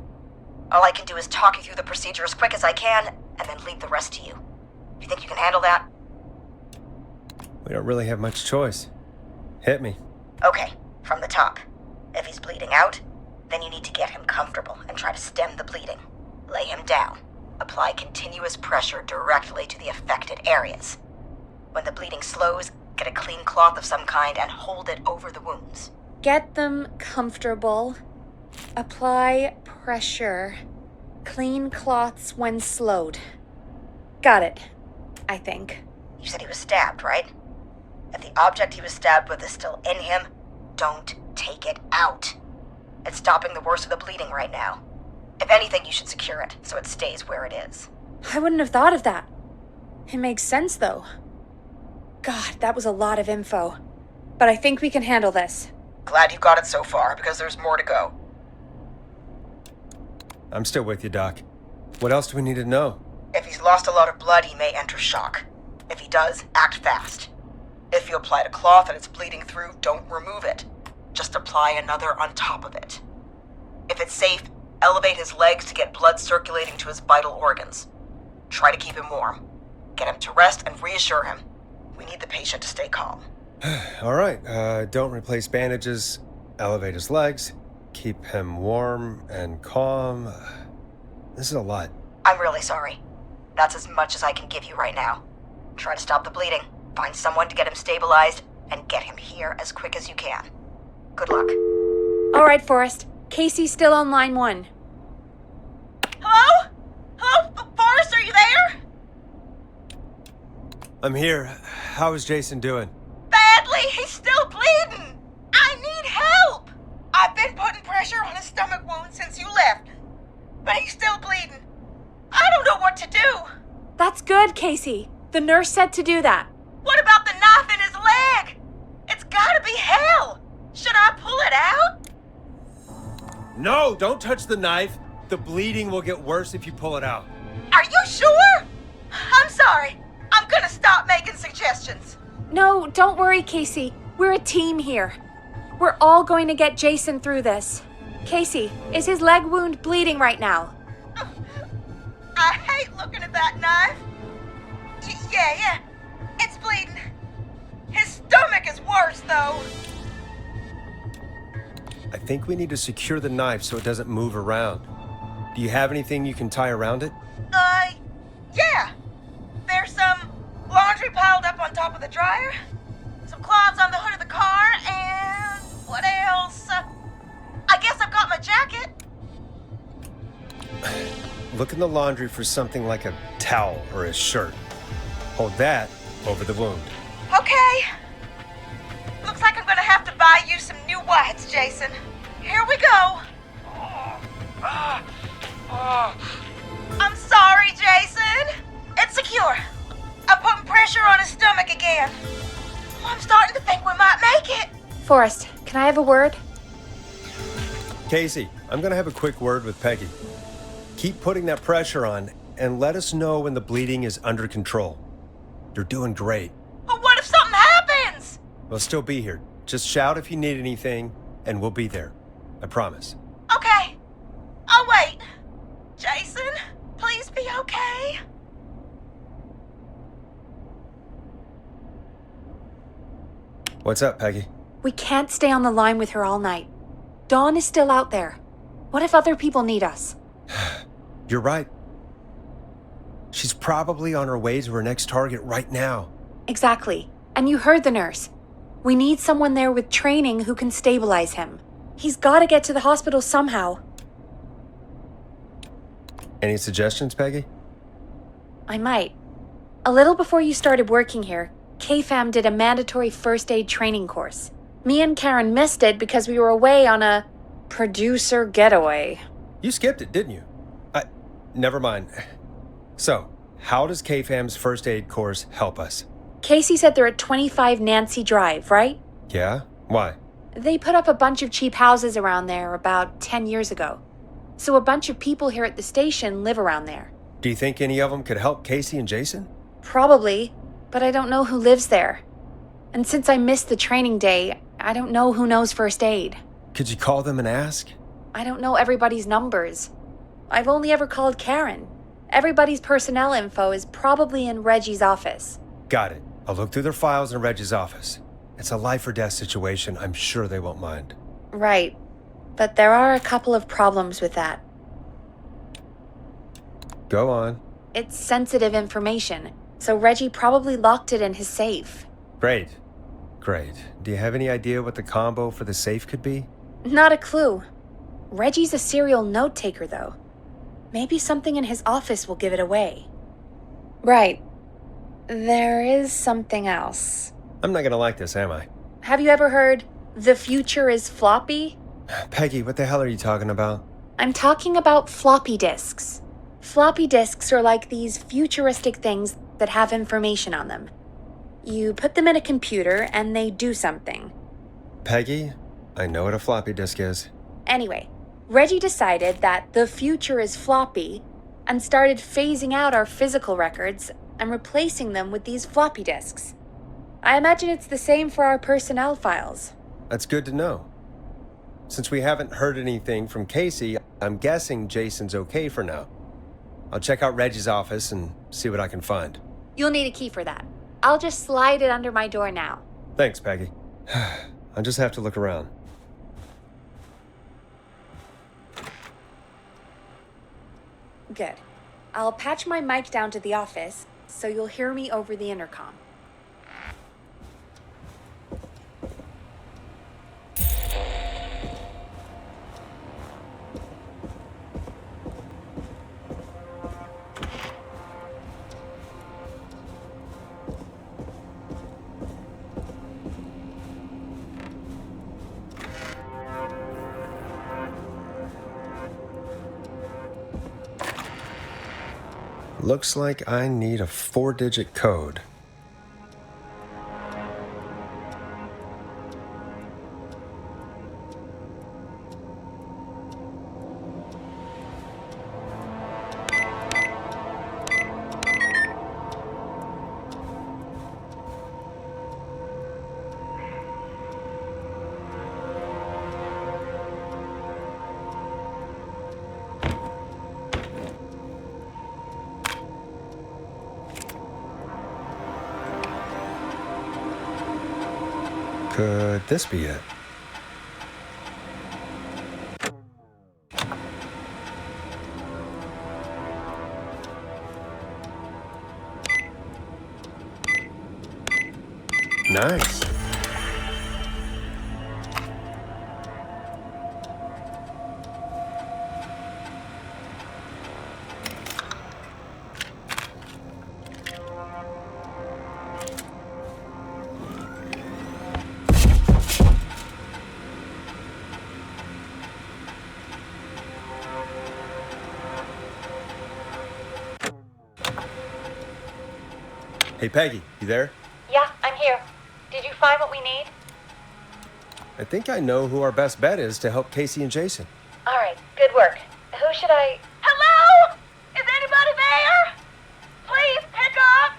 All I can do is talk you through the procedure as quick as I can, and then leave the rest to you. You think you can handle that? We don't really have much choice. Hit me. Okay, from the top. If he's bleeding out, then you need to get him comfortable and try to stem the bleeding. Lay him down. Apply continuous pressure directly to the affected areas. When the bleeding slows, get a clean cloth of some kind and hold it over the wounds. Get them comfortable. Apply pressure. Clean cloths when slowed. Got it, I think. You said he was stabbed, right? If the object he was stabbed with is still in him, don't take it out. It's stopping the worst of the bleeding right now. If anything, you should secure it so it stays where it is. I wouldn't have thought of that. It makes sense, though. God, that was a lot of info. But I think we can handle this. Glad you got it so far, because there's more to go. I'm still with you, Doc. What else do we need to know? If he's lost a lot of blood, he may enter shock. If he does, act fast. If you applied a cloth and it's bleeding through, don't remove it. Just apply another on top of it. If it's safe, elevate his legs to get blood circulating to his vital organs. Try to keep him warm. Get him to rest and reassure him. We need the patient to stay calm. All right, don't replace bandages, elevate his legs, keep him warm and calm. This is a lot. I'm really sorry. That's as much as I can give you right now. Try to stop the bleeding, find someone to get him stabilized, and get him here as quick as you can. Good luck. All right, Forrest. Casey's still on line 1. Hello? Hello, Forrest, are you there? I'm here. How is Jason doing? Badly, he's still bleeding. I need help. I've been putting pressure on his stomach wound since you left, but he's still bleeding. I don't know what to do. That's good, Casey. The nurse said to do that. What about the knife in his leg? It's gotta be hell. Should I pull it out? No, don't touch the knife. The bleeding will get worse if you pull it out. Are you sure? I'm sorry. I'm gonna stop making suggestions. No, don't worry, Casey. We're a team here. We're all going to get Jason through this. Casey, is his leg wound bleeding right now? I hate looking at that knife. Yeah. It's bleeding. His stomach is worse, though. I think we need to secure the knife so it doesn't move around. Do you have anything you can tie around it? Yeah. There's some laundry piled up on top of the dryer, some cloths on the hood of the car, and what else? I guess I've got my jacket. Look in the laundry for something like a towel or a shirt. Hold that over the wound. Okay. Looks like I'm gonna have to buy you some new whites, Jason. Here we go. I'm sorry, Jason. It's secure. I'm putting pressure on his stomach again. I'm starting to think we might make it. Forrest, can I have a word? Casey, I'm gonna have a quick word with Peggy. Keep putting that pressure on and let us know when the bleeding is under control. You're doing great. But what if something happens? We'll still be here. Just shout if you need anything, and we'll be there. I promise. Okay. I'll wait. Jason, please be okay. What's up, Peggy? We can't stay on the line with her all night. Dawn is still out there. What if other people need us? You're right. She's probably on her way to her next target right now. Exactly. And you heard the nurse. We need someone there with training who can stabilize him. He's got to get to the hospital somehow. Any suggestions, Peggy? I might. A little before you started working here, KFAM did a mandatory first aid training course. Me and Karen missed it because we were away on a producer getaway. You skipped it, didn't you? Never mind. So, how does KFAM's first aid course help us? Casey said they're at 25 Nancy Drive, right? Yeah? Why? They put up a bunch of cheap houses around there about 10 years ago. So a bunch of people here at the station live around there. Do you think any of them could help Casey and Jason? Probably, but I don't know who lives there. And since I missed the training day, I don't know who knows first aid. Could you call them and ask? I don't know everybody's numbers. I've only ever called Karen. Everybody's personnel info is probably in Reggie's office. Got it. I'll look through their files in Reggie's office. It's a life or death situation. I'm sure they won't mind. Right. But there are a couple of problems with that. Go on. It's sensitive information, so Reggie probably locked it in his safe. Great. Do you have any idea what the combo for the safe could be? Not a clue. Reggie's a serial note-taker, though. Maybe something in his office will give it away. Right. There is something else. I'm not gonna like this, am I? Have you ever heard, the future is floppy? Peggy, what the hell are you talking about? I'm talking about floppy disks. Floppy disks are like these futuristic things that have information on them. You put them in a computer and they do something. Peggy, I know what a floppy disk is. Anyway, Reggie decided that the future is floppy and started phasing out our physical records and replacing them with these floppy disks. I imagine it's the same for our personnel files. That's good to know. Since we haven't heard anything from Casey, I'm guessing Jason's okay for now. I'll check out Reggie's office and see what I can find. You'll need a key for that. I'll just slide it under my door now. Thanks, Peggy. I'll just have to look around. Good. I'll patch my mic down to the office, so you'll hear me over the intercom. Looks like I need a 4-digit code. Could this be it? Nice. Hey, Peggy, you there? Yeah, I'm here. Did you find what we need? I think I know who our best bet is to help Casey and Jason. All right, good work. Who should I... Hello? Is anybody there? Please pick up.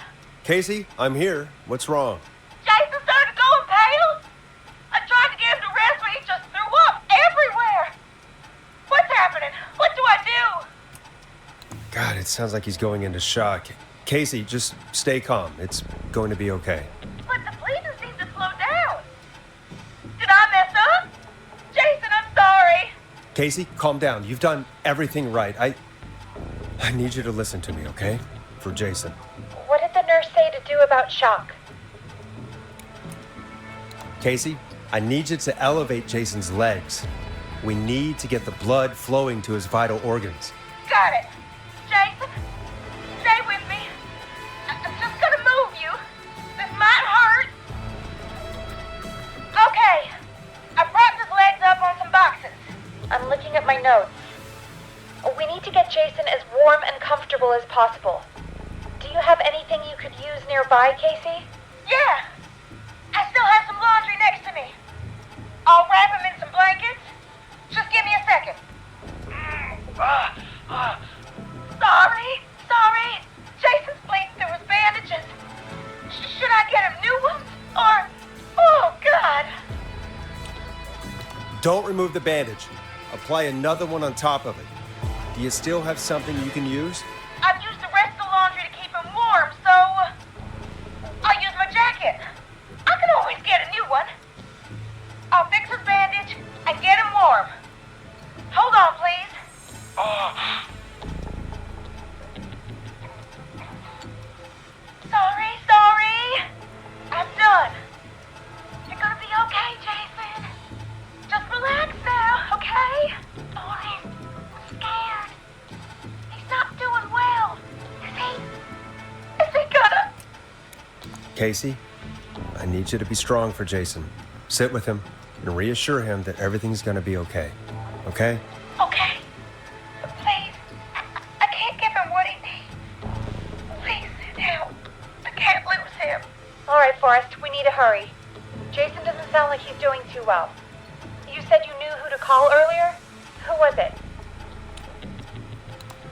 Casey, I'm here. What's wrong? Jason started going pale. I tried to get him to rest, but he just threw up everywhere. What's happening? What do I do? God, it sounds like he's going into shock. Casey, just stay calm. It's going to be okay. But the bleeding seems to slow down. Did I mess up? Jason, I'm sorry. Casey, calm down. You've done everything right. I need you to listen to me, okay? For Jason. What did the nurse say to do about shock? Casey, I need you to elevate Jason's legs. We need to get the blood flowing to his vital organs. Got it. Jason, stay with me. I'm just gonna move you. This might hurt. Okay. I propped his legs up on some boxes. I'm looking at my notes. We need to get Jason as warm and comfortable as possible. Do you have anything you could use nearby, Casey? Yeah. I still have some laundry next to me. I'll wrap him in some blankets. Just give me a second. Sorry. Jason's bleeding through his bandages. Should I get him new ones? Or... Oh, God. Don't remove the bandage. Apply another one on top of it. Do you still have something you can use? I've used the rest of the laundry to keep him warm, so... I'll use my jacket. I can always get a new one. I'll fix his bandage and get him warm. Hold on, please. Sorry. I'm done. You're gonna be okay, Jason. Just relax now, okay? Boys, I'm scared. He's not doing well. Is he gonna... Casey, I need you to be strong for Jason. Sit with him and reassure him that everything's gonna be okay. Okay? Okay. But please, I can't give him what he needs. Please, help. I can't lose him. All right, Forrest, we need to hurry. Jason doesn't sound like he's doing too well. You said you knew who to call earlier? Who was it?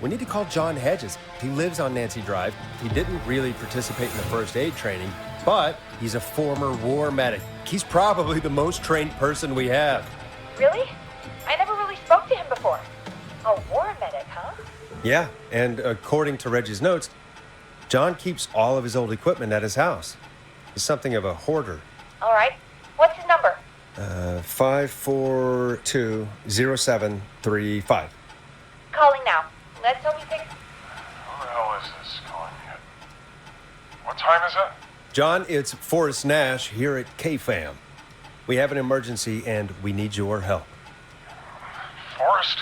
We need to call John Hedges. He lives on Nancy Drive. He didn't really participate in the first aid training, but he's a former war medic. He's probably the most trained person we have. Really? I never really spoke to him before. A war medic, huh? Yeah, and according to Reggie's notes, John keeps all of his old equipment at his house. He's something of a hoarder. All right. What's his number? 5420735. Calling now. Let's hope he takes... Who the hell is this calling me? What time is it? John, it's Forrest Nash here at KFAM. We have an emergency and we need your help. Forrest,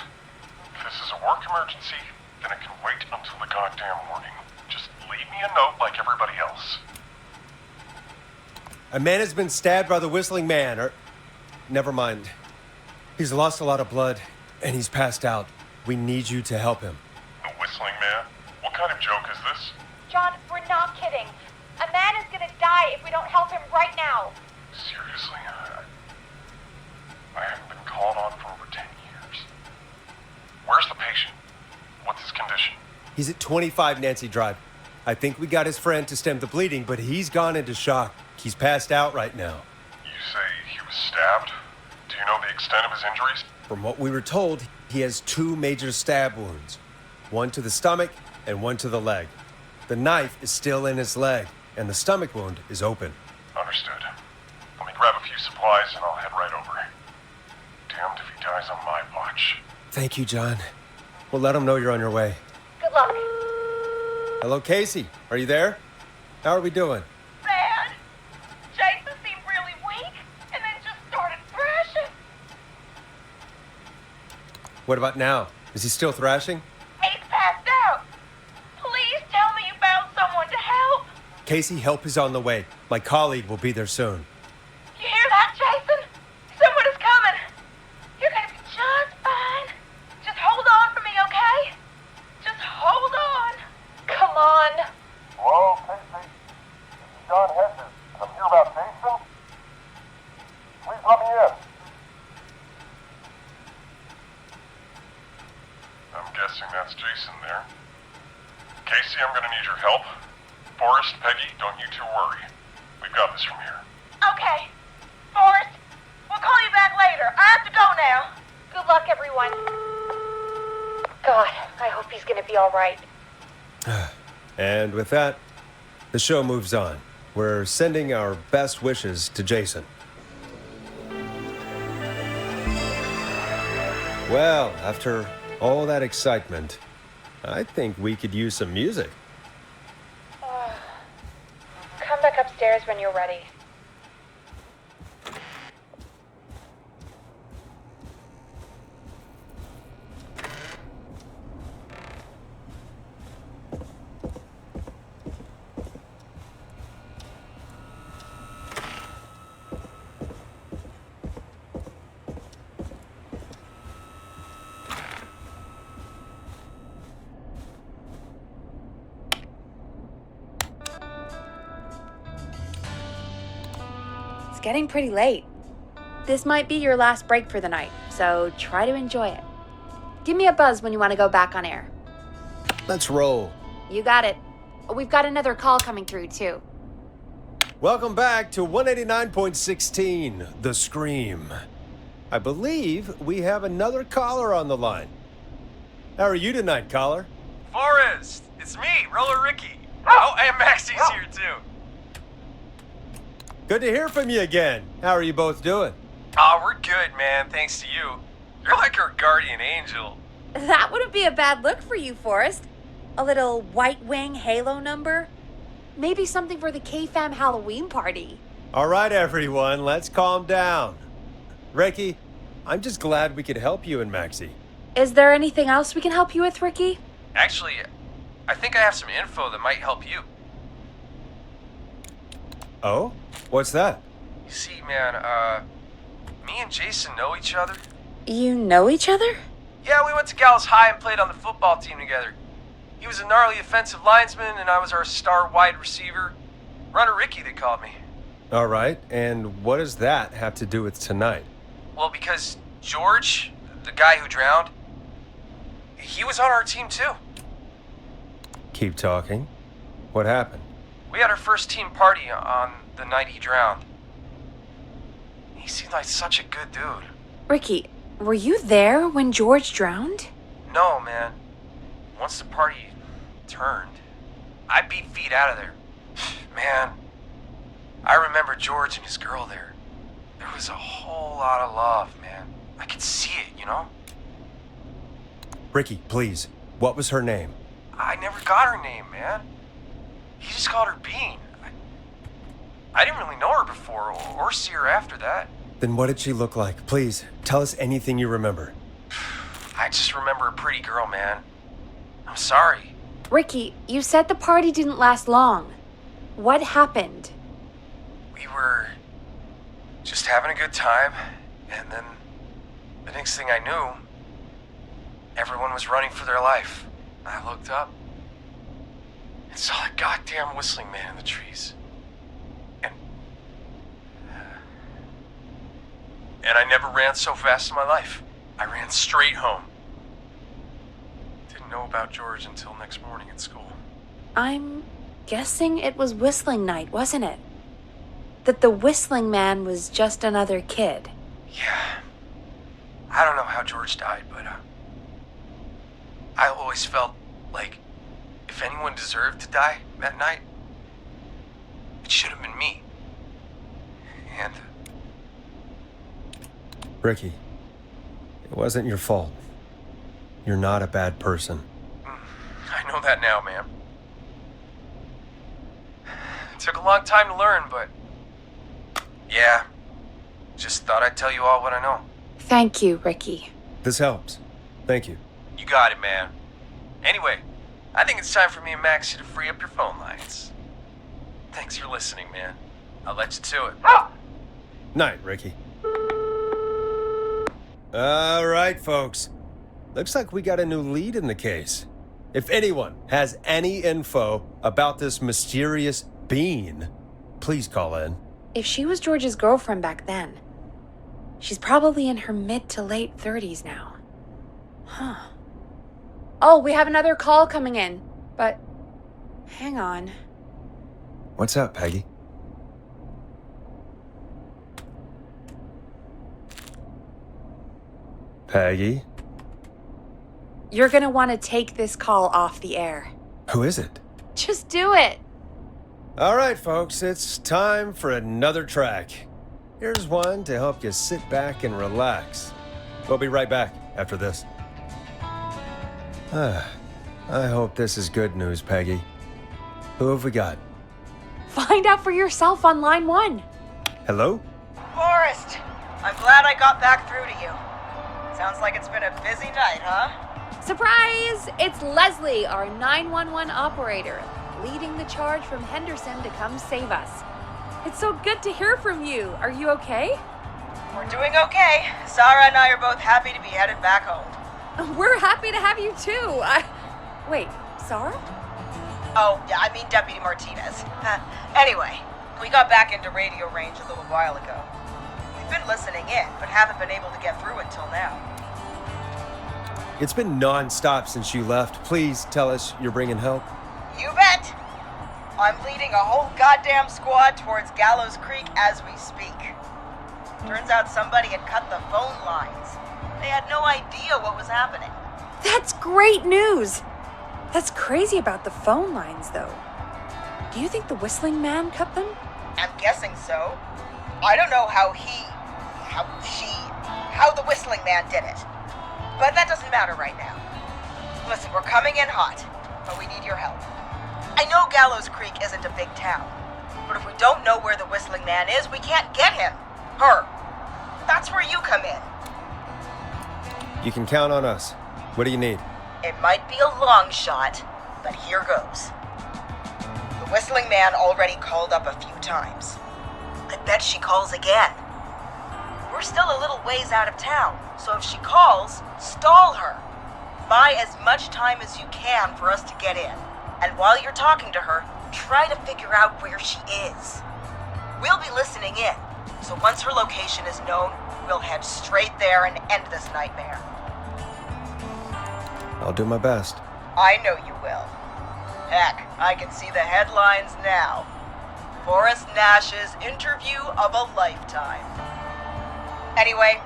if this is a work emergency, then it can wait until the goddamn morning. Just leave me a note like everybody else. A man has been stabbed by the Whistling Man, or... Never mind. He's lost a lot of blood, and he's passed out. We need you to help him. The Whistling Man? What kind of joke is this? John, we're not kidding. A man is gonna die if we don't help him right now. Seriously? I haven't been called on for over 10 years. Where's the patient? What's his condition? He's at 25 Nancy Drive. I think we got his friend to stem the bleeding, but he's gone into shock. He's passed out right now. You say he was stabbed? Do you know the extent of his injuries? From what we were told, he has 2 major stab wounds. One to the stomach and one to the leg. The knife is still in his leg, and the stomach wound is open. Understood. Let me grab a few supplies and I'll head right over. Damned if he dies on my watch. Thank you, John. We'll let him know you're on your way. Good luck. Hello, Casey. Are you there? How are we doing? Bad. Jason seemed really weak and then just started thrashing. What about now? Is he still thrashing? He's passed out. Please tell me you found someone to help. Casey, help is on the way. My colleague will be there soon. You hear that, Jason? Someone is coming. You're gonna be just fine. Just hold on for me, okay? Just hold on. Come on. Hello, Casey. This is John Hedges. I'm here about Jason. Please let me in. I'm guessing that's Jason there. Casey, I'm gonna need your help. Forrest, Peggy, don't you two worry. We've got this from here. Okay. Forrest, we'll call you back later. I have to go now. Good luck, everyone. God, I hope he's gonna be all right. And with that, the show moves on. We're sending our best wishes to Jason. Well, after all that excitement, I think we could use some music. Come back upstairs when you're ready. Getting pretty late. This might be your last break for the night, so try to enjoy it. Give me a buzz when you want to go back on air. Let's roll. You got it. We've got another call coming through, too. Welcome back to 189.16, The Scream. I believe we have another caller on the line. How are you tonight, caller? Forrest! It's me, Roller Ricky. Oh, and Maxie's here, too. Good to hear from you again. How are you both doing? Aw, we're good, man, thanks to you. You're like our guardian angel. That wouldn't be a bad look for you, Forrest. A little White Wing Halo number? Maybe something for the KFAM Halloween party. All right, everyone, let's calm down. Ricky, I'm just glad we could help you and Maxie. Is there anything else we can help you with, Ricky? Actually, I think I have some info that might help you. Oh? What's that? You see, man, me and Jason know each other. You know each other? Yeah, we went to Gallows High and played on the football team together. He was a gnarly offensive linesman, and I was our star wide receiver. Runner Ricky, they called me. All right, and what does that have to do with tonight? Well, because George, the guy who drowned, he was on our team too. Keep talking. What happened? We had our first team party on the night he drowned. He seemed like such a good dude. Ricky, were you there when George drowned? No, man. Once the party turned, I beat feet out of there. Man, I remember George and his girl there. There was a whole lot of love, man. I could see it, you know? Ricky, please. What was her name? I never got her name, man. He just called her Bean. I didn't really know her before or see her after that. Then what did she look like? Please, tell us anything you remember. I just remember a pretty girl, man. I'm sorry. Ricky, you said the party didn't last long. What happened? We were just having a good time, and then the next thing I knew, everyone was running for their life. I looked up and saw a goddamn whistling man in the trees. And I never ran so fast in my life. I ran straight home. Didn't know about George until next morning at school. I'm guessing it was whistling night, wasn't it? That the whistling man was just another kid. Yeah. I don't know how George died, but I always felt like if anyone deserved to die that night, it should have been me. And Ricky, it wasn't your fault. You're not a bad person. I know that now, ma'am. It took a long time to learn, but yeah, just thought I'd tell you all what I know. Thank you, Ricky. This helps. Thank you. You got it, man. Anyway, I think it's time for me and Maxie to free up your phone lines. Thanks for listening, man. I'll let you to it. Night, Ricky. All right, folks. Looks like we got a new lead in the case. If anyone has any info about this mysterious bean, please call in. If she was George's girlfriend back then, she's probably in her mid to late 30s now. Huh. Oh, we have another call coming in, but hang on. What's up, Peggy? Peggy? You're gonna want to take this call off the air. Who is it? Just do it. All right, folks, it's time for another track. Here's one to help you sit back and relax. We'll be right back after this. I hope this is good news, Peggy. Who have we got? Find out for yourself on line 1. Hello? Forrest, I'm glad I got back through to you. Sounds like it's been a busy night, huh? Surprise! It's Leslie, our 911 operator, leading the charge from Henderson to come save us. It's so good to hear from you. Are you okay? We're doing okay. Sarah and I are both happy to be headed back home. We're happy to have you too. Wait, Sarah? Oh, yeah, I mean Deputy Martinez. Anyway, we got back into radio range a little while ago. We've been listening in, but haven't been able to get through until now. It's been non-stop since you left. Please tell us you're bringing help. You bet! I'm leading a whole goddamn squad towards Gallows Creek as we speak. Turns out somebody had cut the phone lines. They had no idea what was happening. That's great news. That's crazy about the phone lines, though. Do you think the whistling man cut them? I'm guessing so. I don't know how the whistling man did it. But that doesn't matter right now. Listen, we're coming in hot, but we need your help. I know Gallows Creek isn't a big town, but if we don't know where the whistling man is, we can't get him. Her. That's where you come in. You can count on us. What do you need? It might be a long shot, but here goes. The whistling man already called up a few times. bet she calls again. We're still a little ways out of town, so if she calls, stall her. Buy as much time as you can for us to get in. And while you're talking to her, try to figure out where she is. We'll be listening in, so once her location is known, we'll head straight there and end this nightmare. I'll do my best. I know you will. Heck, I can see the headlines now. Forrest Nash's interview of a lifetime. Anyway,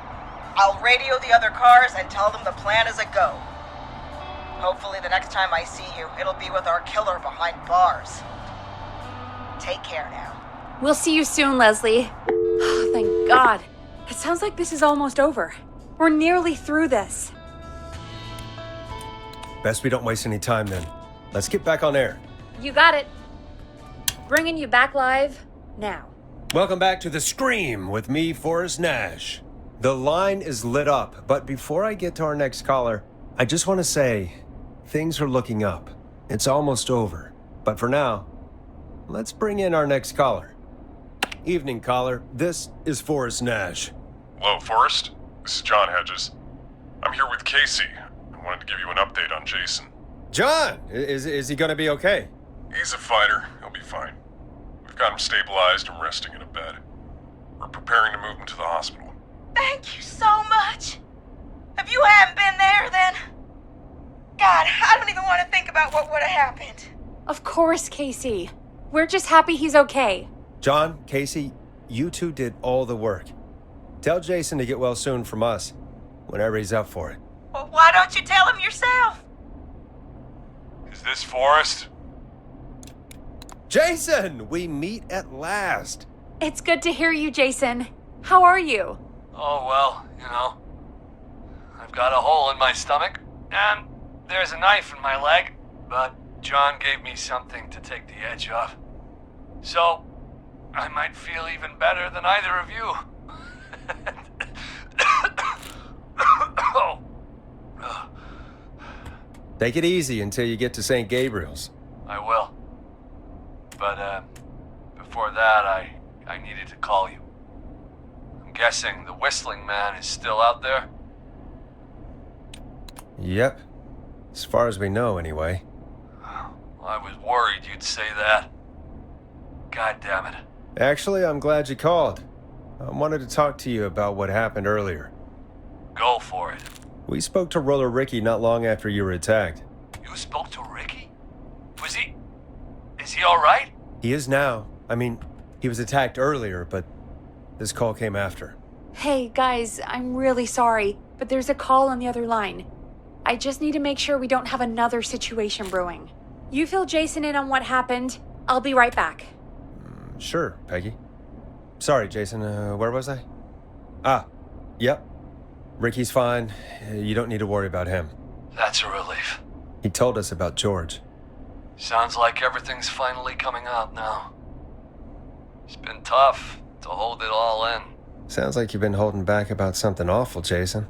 I'll radio the other cars and tell them the plan is a go. Hopefully the next time I see you, it'll be with our killer behind bars. Take care now. We'll see you soon, Leslie. Oh, thank God. It sounds like this is almost over. We're nearly through this. Best we don't waste any time then. Let's get back on air. You got it. Bringing you back live now. Welcome back to The Scream with me, Forrest Nash. The line is lit up, but before I get to our next caller, I just want to say things are looking up. It's almost over. But for now, let's bring in our next caller. Evening, caller. This is Forrest Nash. Hello, Forrest. This is John Hedges. I'm here with Casey. I wanted to give you an update on Jason. John! Is he going to be okay? He's a fighter. He'll be fine. We've got him stabilized and resting in a bed. We're preparing to move him to the hospital. Thank you so much. If you hadn't been there, then... God, I don't even want to think about what would have happened. Of course, Casey. We're just happy he's okay. John, Casey, you two did all the work. Tell Jason to get well soon from us, whenever he's up for it. Well, why don't you tell him yourself? Is this Forrest? Jason! We meet at last. It's good to hear you, Jason. How are you? Oh, well, you know. I've got a hole in my stomach, and there's a knife in my leg, but John gave me something to take the edge off. So, I might feel even better than either of you. Take it easy until you get to St. Gabriel's. I will. But, before that, I needed to call you. I'm guessing the Whistling Man is still out there? Yep. As far as we know, anyway. I was worried you'd say that. God damn it. Actually, I'm glad you called. I wanted to talk to you about what happened earlier. Go for it. We spoke to Roller Ricky not long after you were attacked. You spoke to Ricky? Is he alright? He is now. I mean, he was attacked earlier, but this call came after. Hey, guys, I'm really sorry, but there's a call on the other line. I just need to make sure we don't have another situation brewing. You fill Jason in on what happened. I'll be right back. Sure, Peggy. Sorry, Jason, where was I? Yep. Ricky's fine. You don't need to worry about him. That's a relief. He told us about George. Sounds like everything's finally coming out now. It's been tough to hold it all in. Sounds like you've been holding back about something awful, Jason.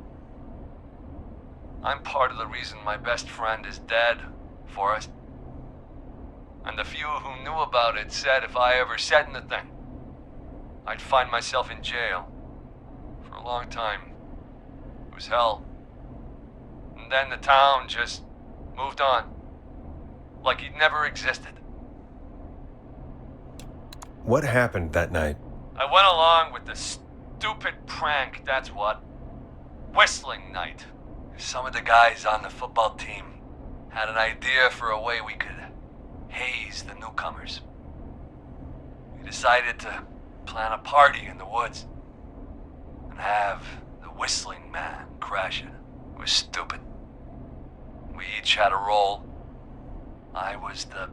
I'm part of the reason my best friend is dead, Forrest. And the few who knew about it said if I ever said anything, I'd find myself in jail. For a long time. It was hell. And then the town just moved on. Like he'd never existed. What happened that night? I went along with the stupid prank, that's what. Whistling night. Some of the guys on the football team had an idea for a way we could haze the newcomers. We decided to plan a party in the woods and have the Whistling Man crash it. It was stupid. We each had a role. I was the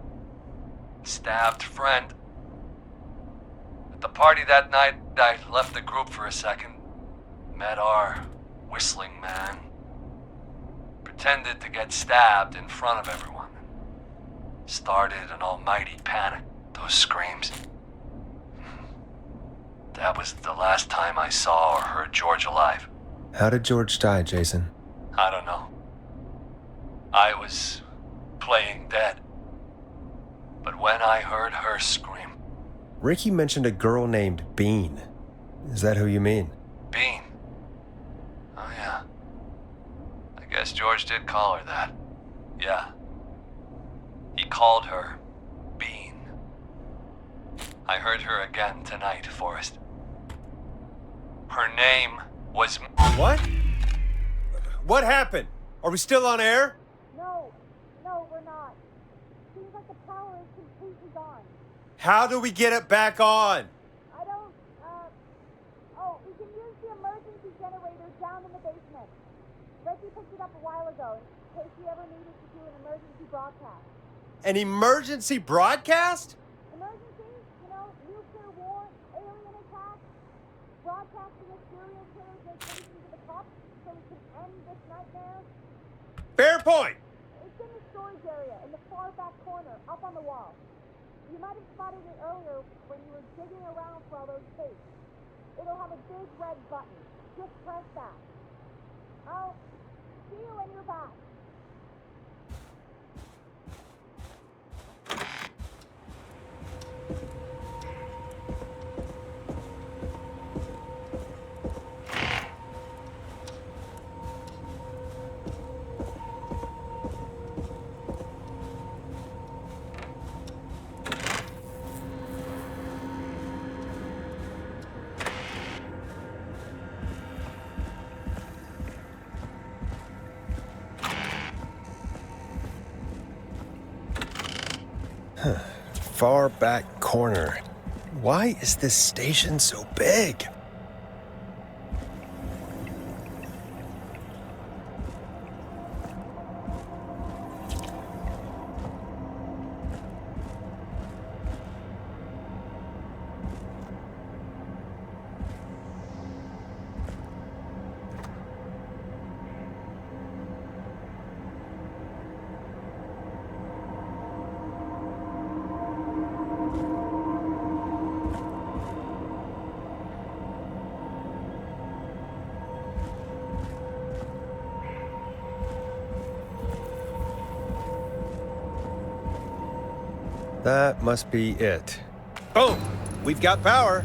stabbed friend. At the party that night, I left the group for a second, met our Whistling Man, pretended to get stabbed in front of everyone. Started an almighty panic. Those screams. That was the last time I saw or heard George alive. How did George die, Jason? I don't know. I was playing dead. But when I heard her scream, Ricky mentioned a girl named Bean. Is that who you mean? Bean. Oh, yeah. I guess George did call her that. Yeah. He called her Bean. I heard her again tonight, Forrest. Her name was... What? What happened? Are we still on air? No, we're not. Seems like the power is completely gone. How do we get it back on? I don't, we can use the emergency generator down in the basement. Reggie picked it up a while ago in case we ever needed to do an emergency broadcast. An emergency broadcast? Emergency? You know, nuclear war, alien attack, broadcasting a serial killer's location to the cops so we can end this nightmare. Fair point. It's in the storage area in the far back corner, up on the wall. You might have spotted it earlier when you were digging around for all those tapes. It'll have a big red button. Just press that. I'll see you when you're back. Far back corner. Why is this station so big? That must be it. Boom! We've got power.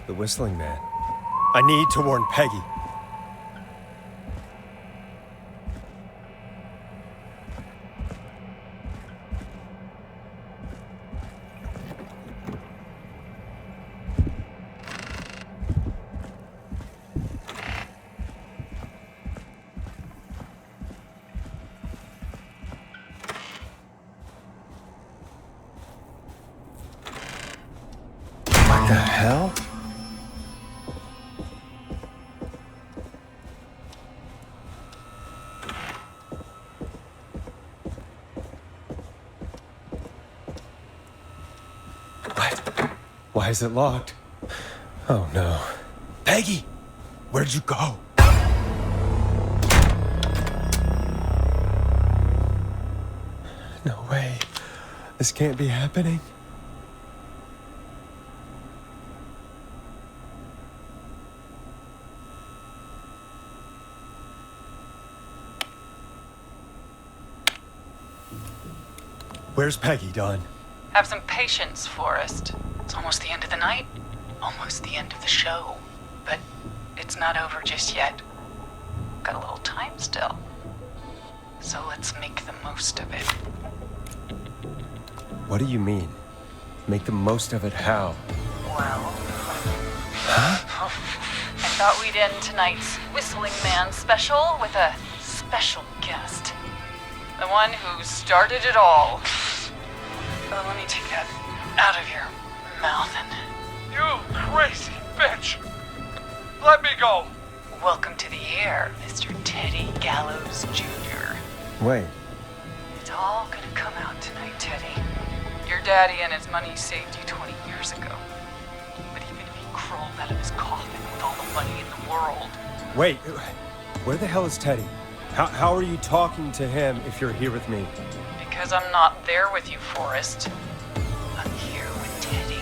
The whistling man. I need to warn Peggy. What the hell? What? Why is it locked? Oh no. Peggy! Where'd you go? No way. This can't be happening. Where's Peggy, Don? Have some patience, Forrest. It's almost the end of the night. Almost the end of the show. But it's not over just yet. Got a little time still. So let's make the most of it. What do you mean? Make the most of it how? Well... Huh? I thought we'd end tonight's Whistling Man special with a special guest. The one who started it all. Let me take that out of your mouth and... You crazy bitch! Let me go! Welcome to the air, Mr. Teddy Gallows Jr. Wait. It's all gonna come out tonight, Teddy. Your daddy and his money saved you 20 years ago. But even if he crawled out of his coffin with all the money in the world... Wait, where the hell is Teddy? How are you talking to him if you're here with me? Because I'm not there with you, Forrest. I'm here with Teddy.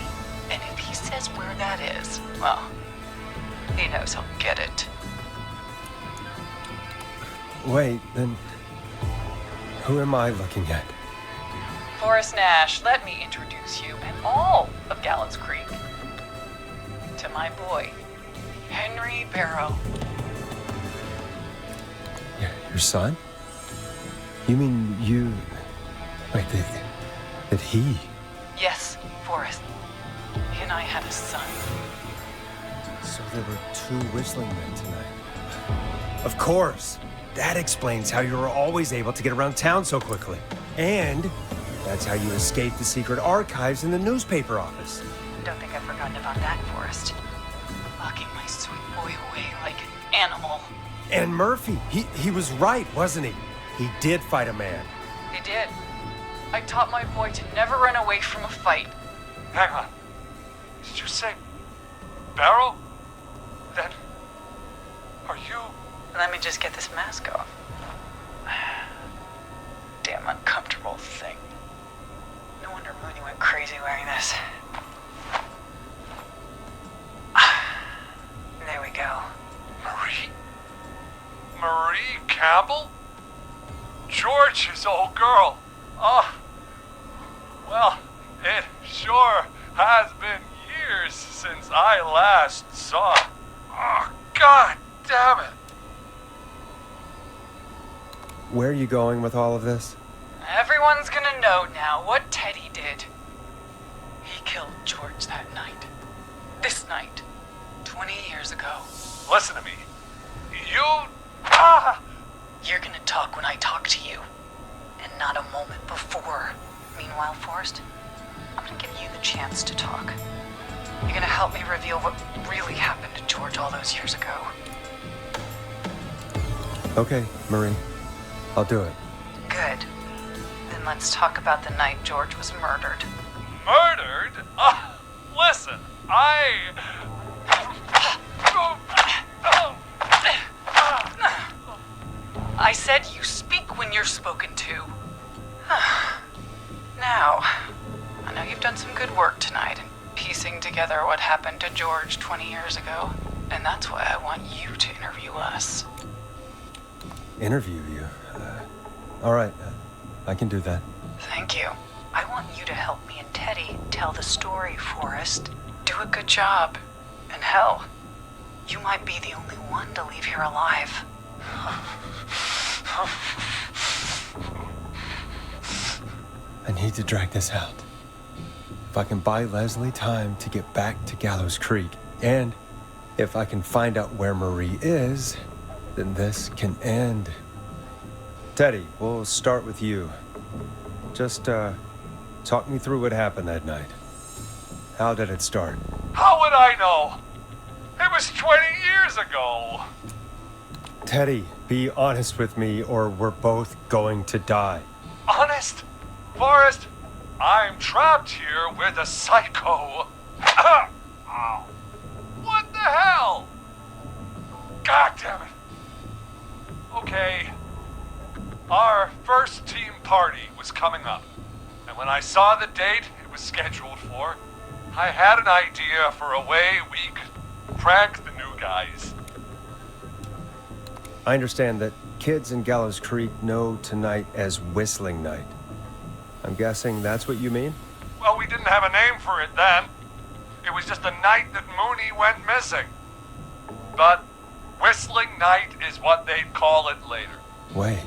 And if he says where that is, well, he knows he'll get it. Wait, then... Who am I looking at? Forrest Nash, let me introduce you and all of Gallows Creek to my boy, Henry Barrow. Your son? You mean you... Wait, that he... Yes, Forrest. He and I had a son. So there were 2 whistling men tonight. Of course! That explains how you were always able to get around town so quickly. And that's how you escaped the secret archives in the newspaper office. Don't think I've forgotten about that, Forrest. Locking my sweet boy away like an animal. And Murphy, he was right, wasn't he? He did fight a man. He did. I taught my boy to never run away from a fight. Hang on. Did you say Barrow? Then, are you... Let me just get this mask off. Damn uncomfortable thing. No wonder Mooney went crazy wearing this. There we go. Marie Campbell? George's old girl. Oh, well, it sure has been years since I last saw it. Oh, God damn it. Where are you going with all of this? Everyone's gonna know now what Teddy did. He killed George that night. This night. 20 years ago. Listen to me. You're gonna talk when I talk to you. And not a moment before. Meanwhile, Forrest, I'm gonna give you the chance to talk. You're gonna help me reveal what really happened to George all those years ago. Okay, Marie. I'll do it. Good. Then let's talk about the night George was murdered. Murdered? Listen, I said you speak when you're spoken to. Now, I know you've done some good work tonight in piecing together what happened to George 20 years ago, and that's why I want you to interview us. Interview you? All right, I can do that. Thank you. I want you to help me and Teddy tell the story, Forrest. Do a good job. And hell, you might be the only one to leave here alive. I need to drag this out. If I can buy Leslie time to get back to Gallows Creek, and if I can find out where Marie is, then this can end. Teddy, we'll start with you. Just, talk me through what happened that night. How did it start? How would I know? It was 20 years ago. Teddy, be honest with me or we're both going to die. Honest? Forrest, I'm trapped here with a psycho. Ow. What the hell? God damn it. Okay. Our first team party was coming up. And when I saw the date it was scheduled for, I had an idea for a way we could prank the new guys. I understand that kids in Gallows Creek know tonight as Whistling Night. I'm guessing that's what you mean? Well, we didn't have a name for it then. It was just the night that Mooney went missing. But Whistling Night is what they'd call it later. Wait.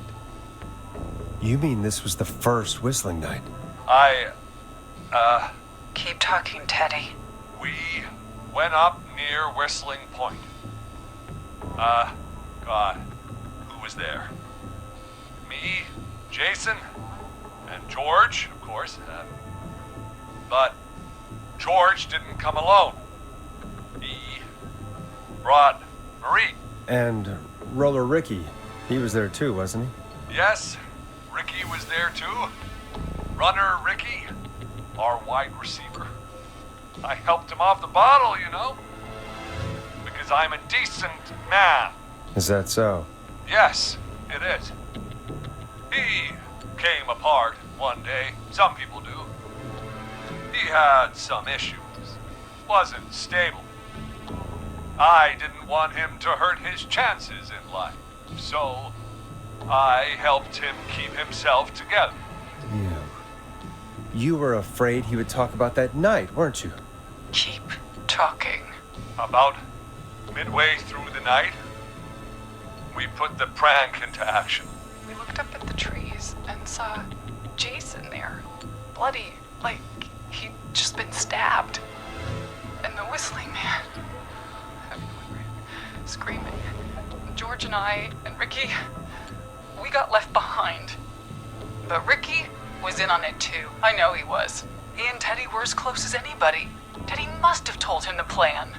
You mean this was the first Whistling Night? Keep talking, Teddy. We went up near Whistling Point. God, who was there? Me, Jason, and George, of course. But George didn't come alone. He brought Marie. And Roller Ricky, he was there too, wasn't he? Yes, Ricky was there too. Runner Ricky, our wide receiver. I helped him off the bottle, you know. Because I'm a decent man. Is that so? Yes, it is. He came apart one day. Some people do. He had some issues. Wasn't stable. I didn't want him to hurt his chances in life. So, I helped him keep himself together. You were afraid he would talk about that night, weren't you? Keep talking. About midway through the night, we put the prank into action. We looked up at the trees and saw Jason there, bloody, like he'd just been stabbed. And the whistling man, screaming. George and I and Ricky, we got left behind. But Ricky was in on it too. I know he was. He and Teddy were as close as anybody. Teddy must have told him the plan.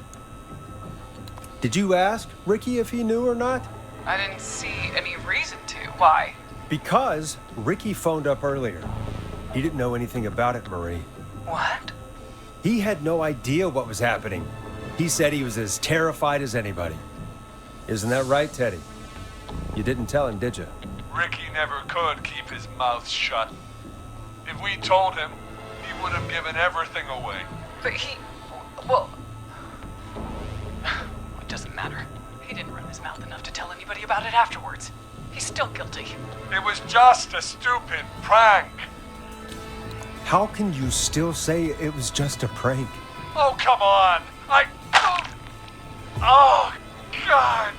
Did you ask Ricky if he knew or not? I didn't see any reason to. Why? Because Ricky phoned up earlier. He didn't know anything about it, Marie. What? He had no idea what was happening. He said he was as terrified as anybody. Isn't that right, Teddy? You didn't tell him, did you? Ricky never could keep his mouth shut. If we told him, he would have given everything away. But well, it doesn't matter. He didn't run his mouth enough to tell anybody about it afterwards. He's still guilty. It was just a stupid prank. How can you still say it was just a prank? Oh, come on. Oh, God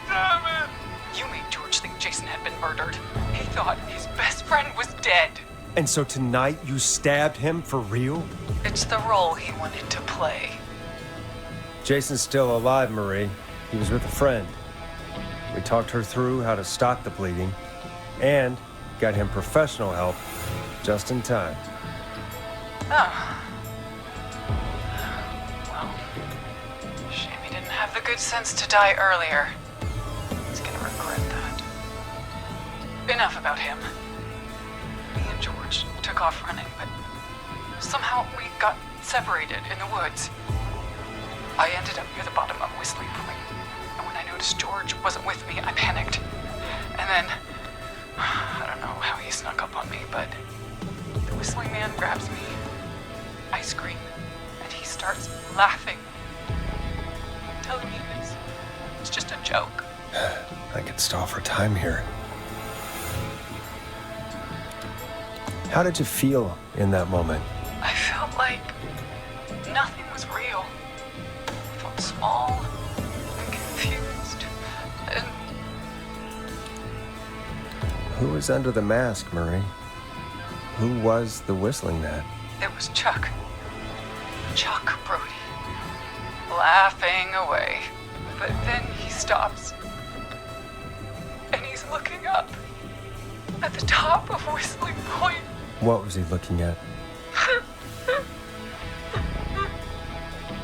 damn it. You made George think Jason had been murdered. He thought his best friend was dead. And so tonight you stabbed him for real? It's the role he wanted to play. Jason's still alive, Marie. He was with a friend. We talked her through how to stop the bleeding and got him professional help just in time. Oh. Well, shame he didn't have the good sense to die earlier. He's gonna regret that. Enough about him. Me and George took off running, but somehow we got separated in the woods. I ended up near the bottom of Whistling Point, and when I noticed George wasn't with me, I panicked. And then, I don't know how he snuck up on me, but the whistling man grabs me. I scream, and he starts laughing, telling me it's just a joke. I could stall for time here. How did you feel in that moment? I felt like nothing was real. I felt small and confused, and Who was under the mask, Marie? Who was the whistling man? it was Chuck. Chuck Brody. Laughing away. But then he stops. And he's looking up at the top of Whistling Point. What was he looking at?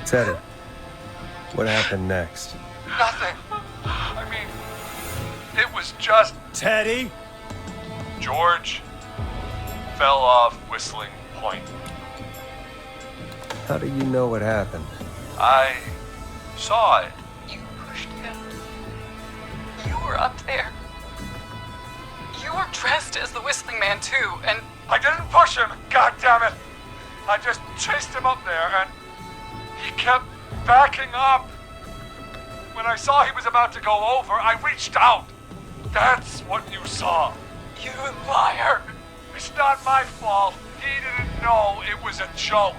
Teddy, what happened next? Nothing. I mean, it was just... Teddy? George fell off Whistling Point. How do you know what happened? I saw it. You pushed him. You were up there. You were dressed as the Whistling Man too, and I didn't push him, goddammit. I just chased him up there, and he kept backing up. When I saw he was about to go over, I reached out. That's what you saw. you liar. It's not my fault. He didn't know it was a joke.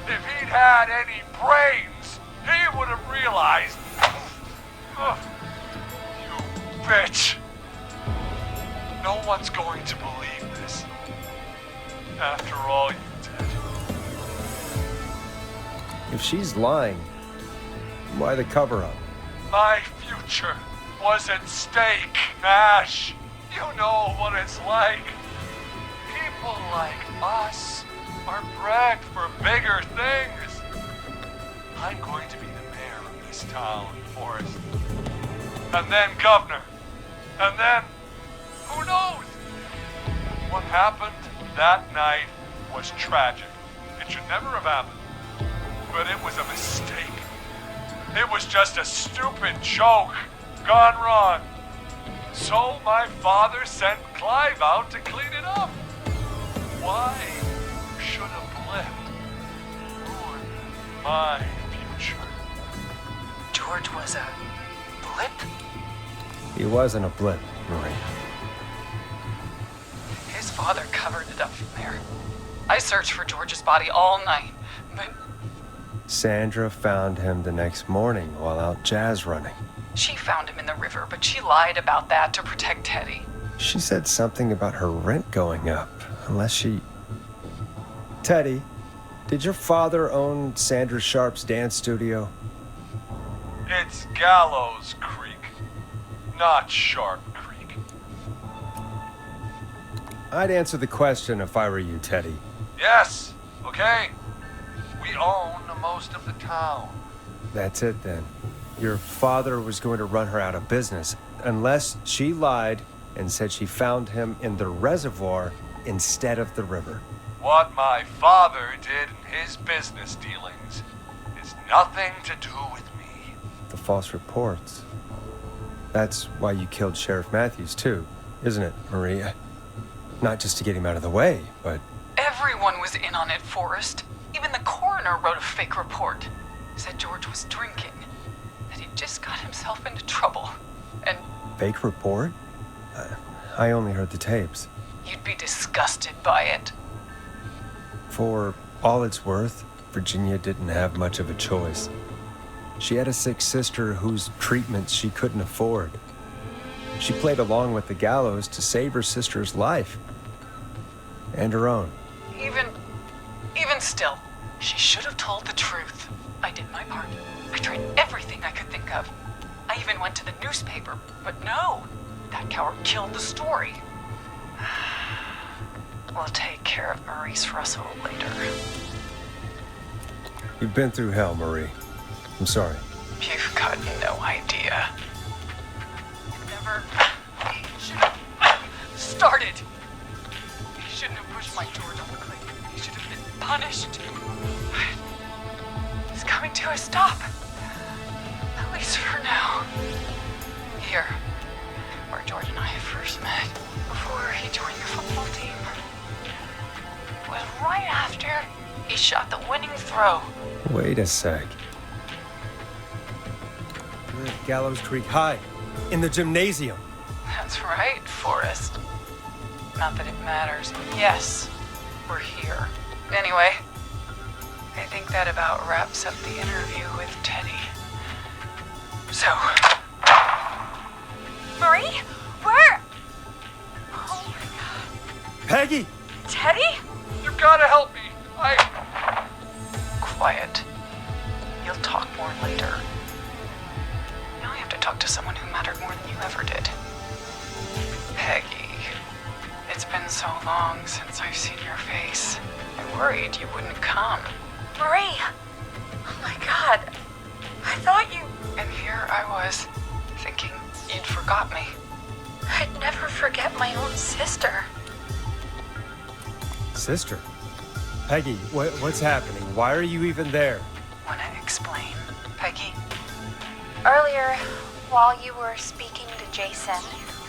If he'd had any brains, he would have realized. Ugh, you bitch. No one's going to believe this. After all you did. If she's lying, why the cover-up? My future was at stake, Nash. You know what it's like. People like us are bred for bigger things. I'm going to be the mayor of this town, Forrest. And then governor. And then, who knows? What happened that night was tragic. It should never have happened. But it was a mistake. It was just a stupid joke gone wrong. So my father sent Clive out to clean it up. Why should a blip ruin my future? George was a blip? He wasn't a blip. Marie? His father covered it up from there. I searched for George's body all night, but Sandra found him the next morning while out jazz running. she found him in the river, but she lied about that to protect Teddy. She said something about her rent going up, unless she... Teddy, did your father own Sandra Sharp's dance studio? It's Gallows Creek, not Sharp Creek. I'd answer the question if I were you, Teddy. Yes, okay. We own most of the town. That's it then. Your father was going to run her out of business, unless she lied and said she found him in the reservoir instead of the river. What my father did in his business dealings is nothing to do with me. The false reports. That's why you killed Sheriff Matthews too, isn't it, Maria? Not just to get him out of the way, but... Everyone was in on it, Forrest. Even the coroner wrote a fake report. Said George was drinking, that he just got himself into trouble, and... Fake report? I only heard the tapes. You'd be disgusted by it. For all it's worth, Virginia didn't have much of a choice. She had a sick sister whose treatments she couldn't afford. She played along with the gallows to save her sister's life. And her own. Even still, she should have told the truth. I did my part. I tried everything I could think of. I even went to the newspaper, but no. That coward killed the story. We'll take care of Maurice Russell later. You've been through hell, Marie. I'm sorry. You've got no idea. You never should have started. You shouldn't have pushed my George off the cliff. You should have been punished. It's coming to a stop. At least for now. Here, where George and I first met, before he joined the football team, was right after he shot the winning throw. Wait a sec. We're at Gallows Creek High, in the gymnasium. That's right, Forrest. Not that it matters. Yes, we're here. Anyway, I think that about wraps up the interview with Teddy. So... Marie? Where? Oh my God. Peggy! Teddy? You gotta help me. Quiet. You'll talk more later. Now I have to talk to someone who mattered more than you ever did. Peggy. It's been so long since I've seen your face. I worried you wouldn't come. Marie! Oh my God. I thought you... And here I was, thinking you'd forgot me. I'd never forget my own sister. Sister? Peggy, what's happening? Why are you even there? Wanna explain, Peggy? Earlier, while you were speaking to Jason,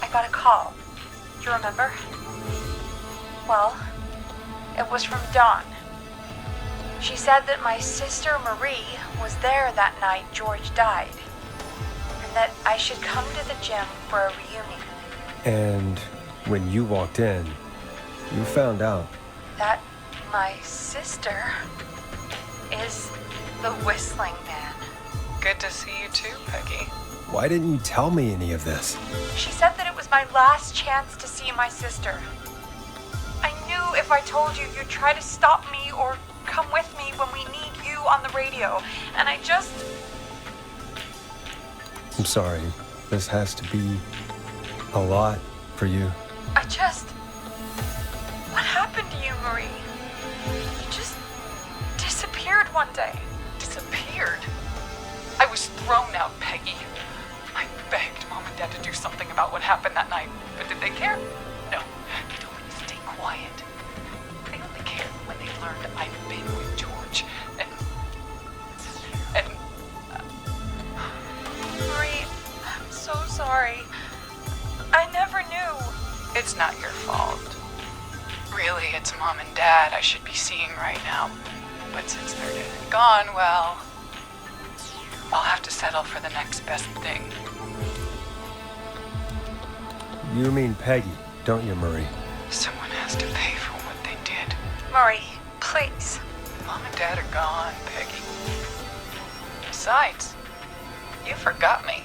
I got a call. Do you remember? Well, it was from Dawn. She said that my sister Marie was there that night George died, and that I should come to the gym for a reunion. And when you walked in, you found out That my sister is the Whistling Man. Good to see you too, Peggy. Why didn't you tell me any of this? She said that it was my last chance to see my sister. I knew if I told you, you'd try to stop me or come with me when we need you on the radio. And I just... I'm sorry. This has to be a lot for you. What happened to you, Marie? You just disappeared one day. Disappeared? I was thrown out, Peggy. I begged Mom and Dad to do something about what happened that night, but did they care? No. They told me to stay quiet. They only cared when they learned I'd been with George. And Marie, I'm so sorry. I never knew. it's not your fault. Really, it's Mom and Dad I should be seeing right now. But since they're dead and gone, well, I'll have to settle for the next best thing. You mean Peggy, don't you, Marie? Someone has to pay for what they did. Marie, please. Mom and Dad are gone, Peggy. Besides, you forgot me.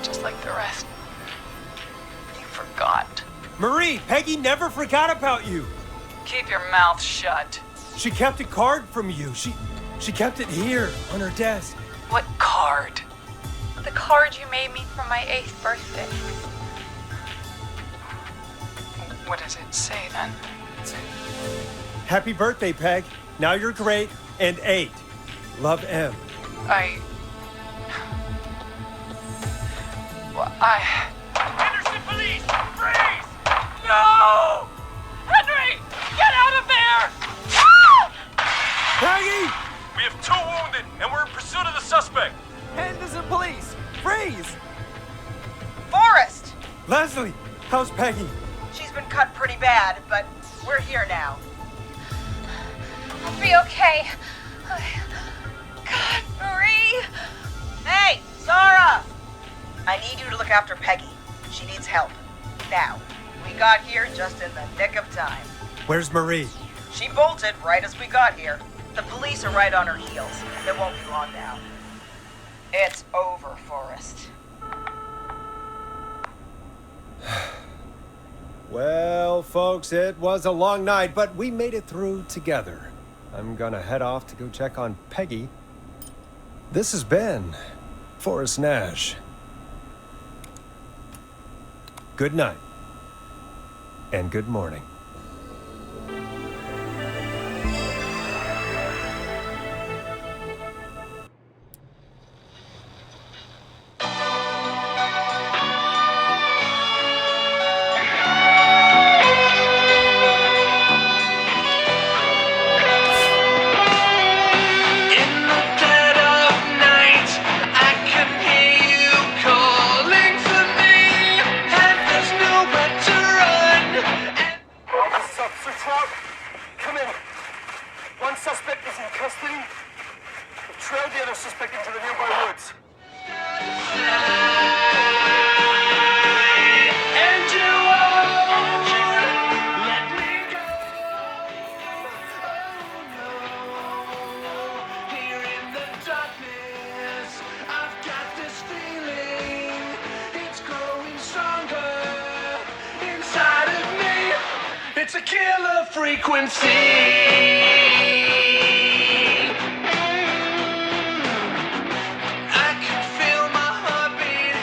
Just like the rest. You forgot. Marie, Peggy never forgot about you. Keep your mouth shut. She kept a card from you. She kept it here on her desk. What card? The card you made me for my 8th birthday. What does it say then? Happy birthday, Peg. Now you're great and 8. Love, M. Henderson police! Freeze! No! Henry! Get out of there! Ah! Peggy! We have 2 wounded, and we're in pursuit of the suspect. Henderson police! Freeze! Forrest! Leslie, how's Peggy? She's been cut pretty bad, but we're here now. I'll be okay. God, Marie! Hey, Zara! I need you to look after Peggy. She needs help. Now. We got here just in the nick of time. Where's Marie? She bolted right as we got here. The police are right on her heels. It won't be long now. It's over, Forrest. Well, folks, it was a long night, but we made it through together. I'm gonna head off to go check on Peggy. This has been Forrest Nash. Good night. And good morning. It's a killer frequency. I can feel my heartbeat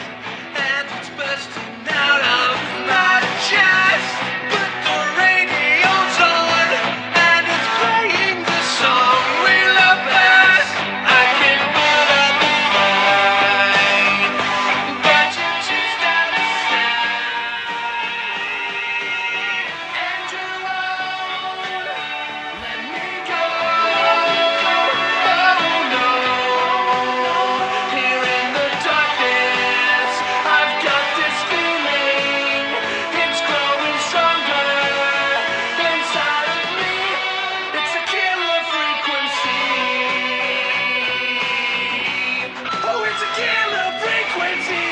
and it's bursting out of my chest. But the radio's on and it's playing the song we love best. I can build up a fight, but you just out of sight. And you won't let me go. Oh no. Here in the darkness, I've got this feeling. It's growing stronger inside of me. It's a killer frequency. Oh, it's a killer frequency.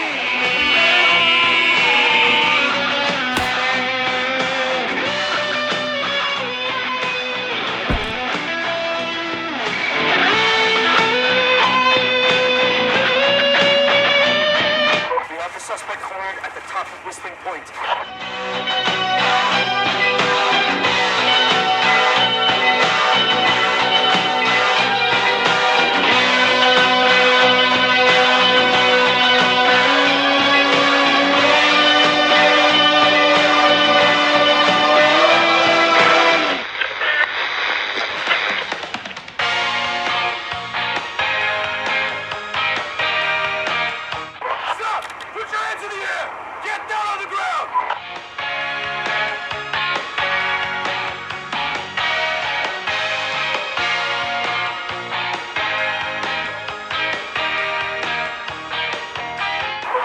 We have the suspect cornered at the top of Whistling Point. Stop! Put your hands in the air! Get down on the ground!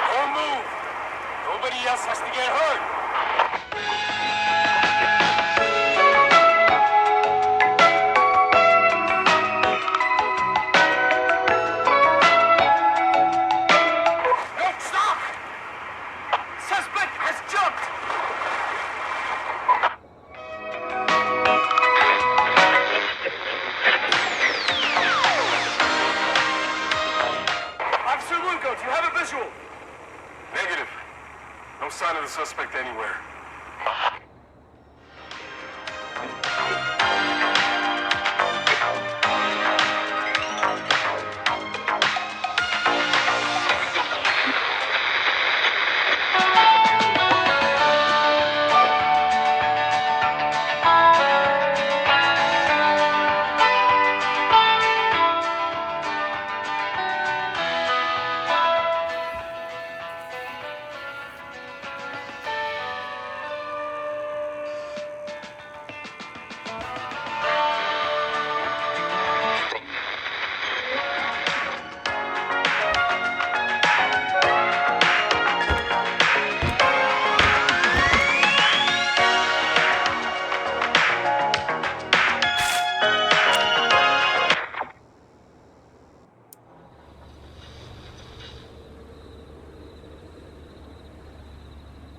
Don't move! Nobody else has to get hurt! No, stop! Suspect No sign of the suspect anywhere.